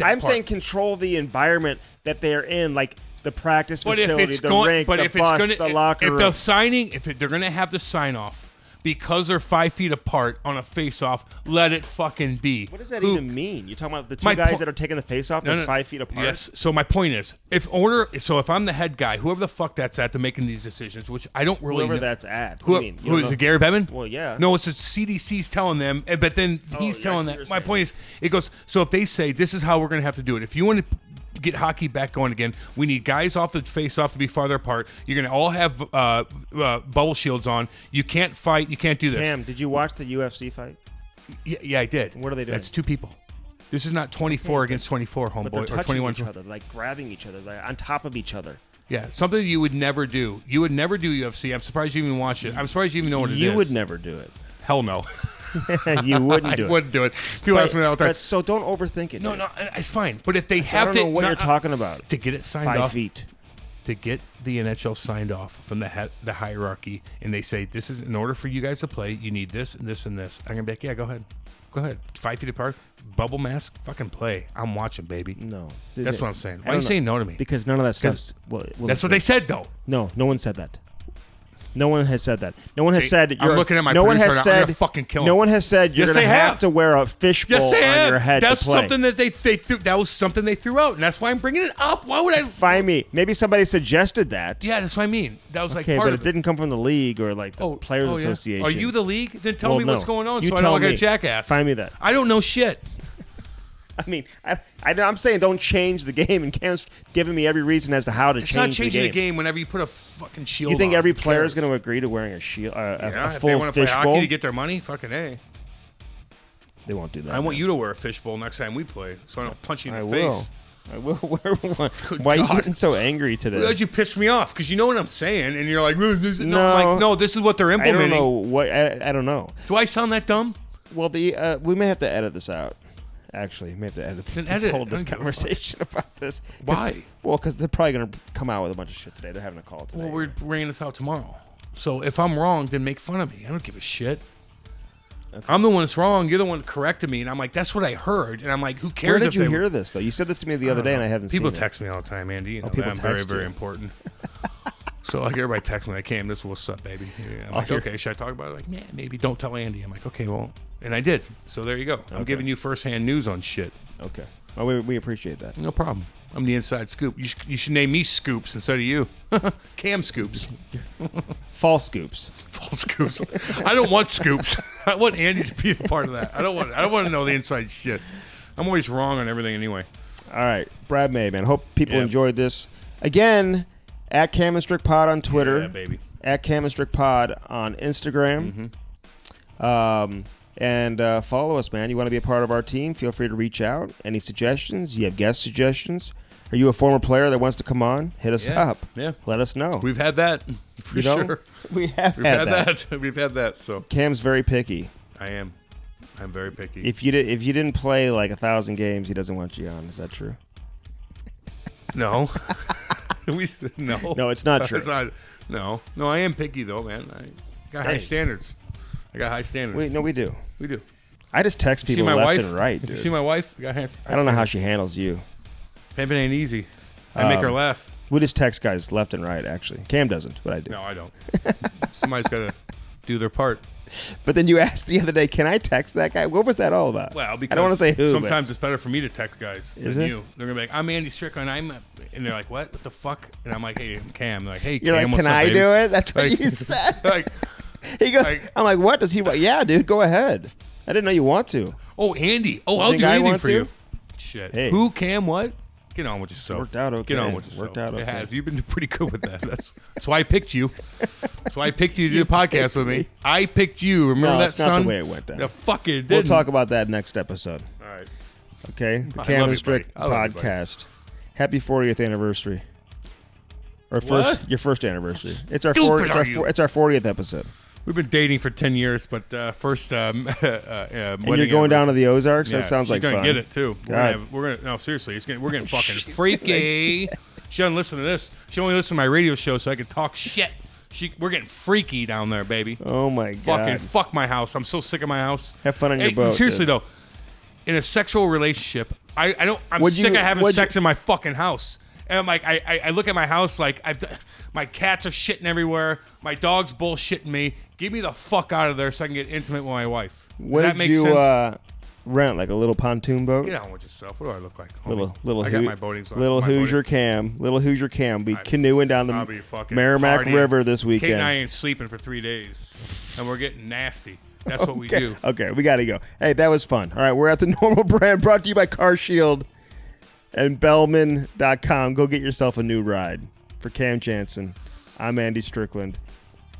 I'm saying control the environment that they're in, like the practice facility, the rink, the bus, the locker room. If they're going to have the sign-off, because they're 5 feet apart on a face-off, let it fucking be. What does that even mean? You're talking about the two guys that are taking the face-off, they're 5 feet apart? Yes. So my point is, if I'm the head guy, whoever the fuck that's at to making these decisions, which I don't really know. That's at. Who is it, Gary Bettman? Well, yeah. No, it's the CDC's telling them, but then he's telling that. My point is, it goes, so if they say, this is how we're going to have to do it. If you want to get hockey back going again, we need guys off the face-off to be farther apart. You're going to all have bubble shields on. You can't fight. You can't do this. Cam, did you watch the UFC fight? Yeah, I did. What are they doing? That's two people. This is not 24 against 24, homeboy. But they're touching 21 each other, like grabbing each other, like on top of each other. Yeah, something you would never do. You would never do UFC. I'm surprised you even watch it. I'm surprised you even know what it is. You would never do it. Hell no. You wouldn't do it. I wouldn't do it. People ask me that all the time. So don't overthink it. No, it's fine. But if they have to... I don't know what you're talking about. To get it signed 5 off. feet. to get the NHL signed off from the hierarchy, and they say, this is, in order for you guys to play, you need this and this and this. I'm going to be like, yeah, go ahead. 5 feet apart, bubble mask, fucking play. I'm watching, baby. No. That's what I'm saying. Why are you saying no to me? Because none of that stuff. That's what they said, though. No one said that. No one has said that. No one has said. I'm looking at my producer right now. I'm gonna fucking kill him. No one has said you're going to have to wear a fishbowl on your head That's to play. something that they threw. That was something they threw out, and that's why I'm bringing it up. Why would I? Find me. Maybe somebody suggested that. Yeah, that's what I mean. That was like part but of it. Didn't come from the league or like the Players Association. Are you the league? Then tell me no. what's going on You so I don't tell look like me. a jackass. Find me that. I don't know shit. I mean, I'm saying don't change the game, and Cam's giving me every reason as to how to change the game. It's not changing the game whenever you put a fucking shield on. You think every player is going to agree to wearing a shield, a if full they want to play hockey fishbowl? to get their money, fucking A. They won't do that. I want you to wear a fishbowl next time we play, so I don't punch you in the face. I will wear one. Why are you getting so angry today? Because you pissed me off, because you know what I'm saying, and you're like, no. I'm like, no, this is what they're implementing. I don't know what. I don't know. Do I sound that dumb? Well, we may have to edit this out. Actually, we may have to edit this conversation about this. Why? Well, because they're probably going to come out with a bunch of shit today. They're having a call today. Well, we're bringing this out tomorrow. So if I'm wrong, then make fun of me. I don't give a shit. Okay. I'm the one that's wrong. You're the one that corrected me. And I'm like, that's what I heard. And I'm like, who cares? Where did you hear this, though? You said this to me the other day, and I haven't seen it. People text me all the time, Andy. You know people I'm very, text you. very important. So like everybody texts me like, Cam, this is what's up, baby. I'm like, okay, should I talk about it? Like, yeah, maybe don't tell Andy. I'm like, okay, well, and I did. So there you go. I'm giving you firsthand news on shit. Okay. Well, we appreciate that. No problem. I'm the inside scoop. You should name me Scoops instead of you. Cam Scoops. False scoops. False scoops. I don't want scoops. I want Andy to be a part of that. I don't want to know the inside shit. I'm always wrong on everything anyway. All right, Brad May, man. Hope people enjoyed this. Again, at Cam Strick Pod on Twitter. Yeah, baby. At Cam Strick Pod on Instagram. And follow us, man. You want to be a part of our team? Feel free to reach out. Any suggestions? You have guest suggestions? Are you a former player that wants to come on? Hit us up. Yeah. Let us know. We've had that for sure. We've had that. We've had that. So Cam's very picky. I am. I'm very picky. If you didn't play like 1,000 games, he doesn't want you on. Is that true? No. No, it's not true. It's not. No, I am picky though, man. I got high standards. I got high standards. We do. We do. I just text people left and right, dude. You see my wife? I don't know how she handles you. Pimping ain't easy. I make her laugh. We just text guys left and right, actually. Cam doesn't, but I do. No, I don't. Somebody's got to do their part. But then you asked the other day, can I text that guy? What was that all about? Well, because I don't want to say who. Sometimes it's better for me to text guys than you. They're going to be like, I'm Andy Strick, and and they're like, what? What the fuck? And I'm like, hey, I'm Cam. They're like, hey, You're Cam, like, can I do it? That's what you said. He goes, I'm like, what does he want? Yeah, dude, go ahead. I didn't know you want to. Oh, Andy. Oh, I'll do anything for you. Shit. Hey. Who, Cam, what? Get on with yourself. Worked out okay. Get on with yourself. Worked out okay. It has. You've been pretty good with that. That's why I picked you. That's why I picked you to do the podcast with me. I picked you. Remember that, son? That's not the way it went down. The fuck it didn't. We'll talk about that next episode. All right. Okay? The Cam Strick podcast. Happy 40th anniversary. Or your first anniversary. It's our 40th episode. We've been dating for 10 years, but first and you're going down to the Ozarks? Yeah, that sounds like fun. She's going to get it, too. No, seriously. We're getting fucking freaky. She doesn't listen to this. She only listens to my radio show so I can talk shit. We're getting freaky down there, baby. Oh, my God. Fucking fuck my house. I'm so sick of my house. Have fun on your boat. Seriously, though, in a sexual relationship, I'm sick of having sex in my fucking house. And I'm like, I look at my house like my cats are shitting everywhere. My dog's bullshitting me. Get me the fuck out of there so I can get intimate with my wife. Does that make sense? Rent like a little pontoon boat? Get on with yourself. What do I look like? I got my boatings on. Little Hoosier Cam. Be canoeing down the Merrimack River this weekend. Kate and I ain't sleeping for 3 days, and we're getting nasty. That's what we do. Okay, we got to go. Hey, that was fun. All right, we're at the Normal Brand, brought to you by Car Shield and Bellman.com. Go get yourself a new ride. For Cam Jansen, I'm Andy Strickland.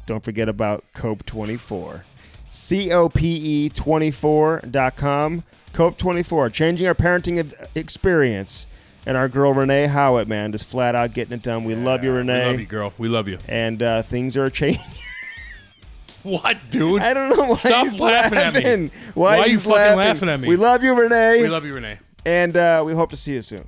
Don't forget about COPE24. COPE24.com. COPE24. Changing our parenting experience. And our girl, Renee Howitt, man, just flat out getting it done. We love you, Renee. We love you, girl. We love you. And things are changing. What, dude? I don't know why Stop laughing at me. Why are you fucking laughing at me? We love you, Renee. We love you, Renee. And we hope to see you soon.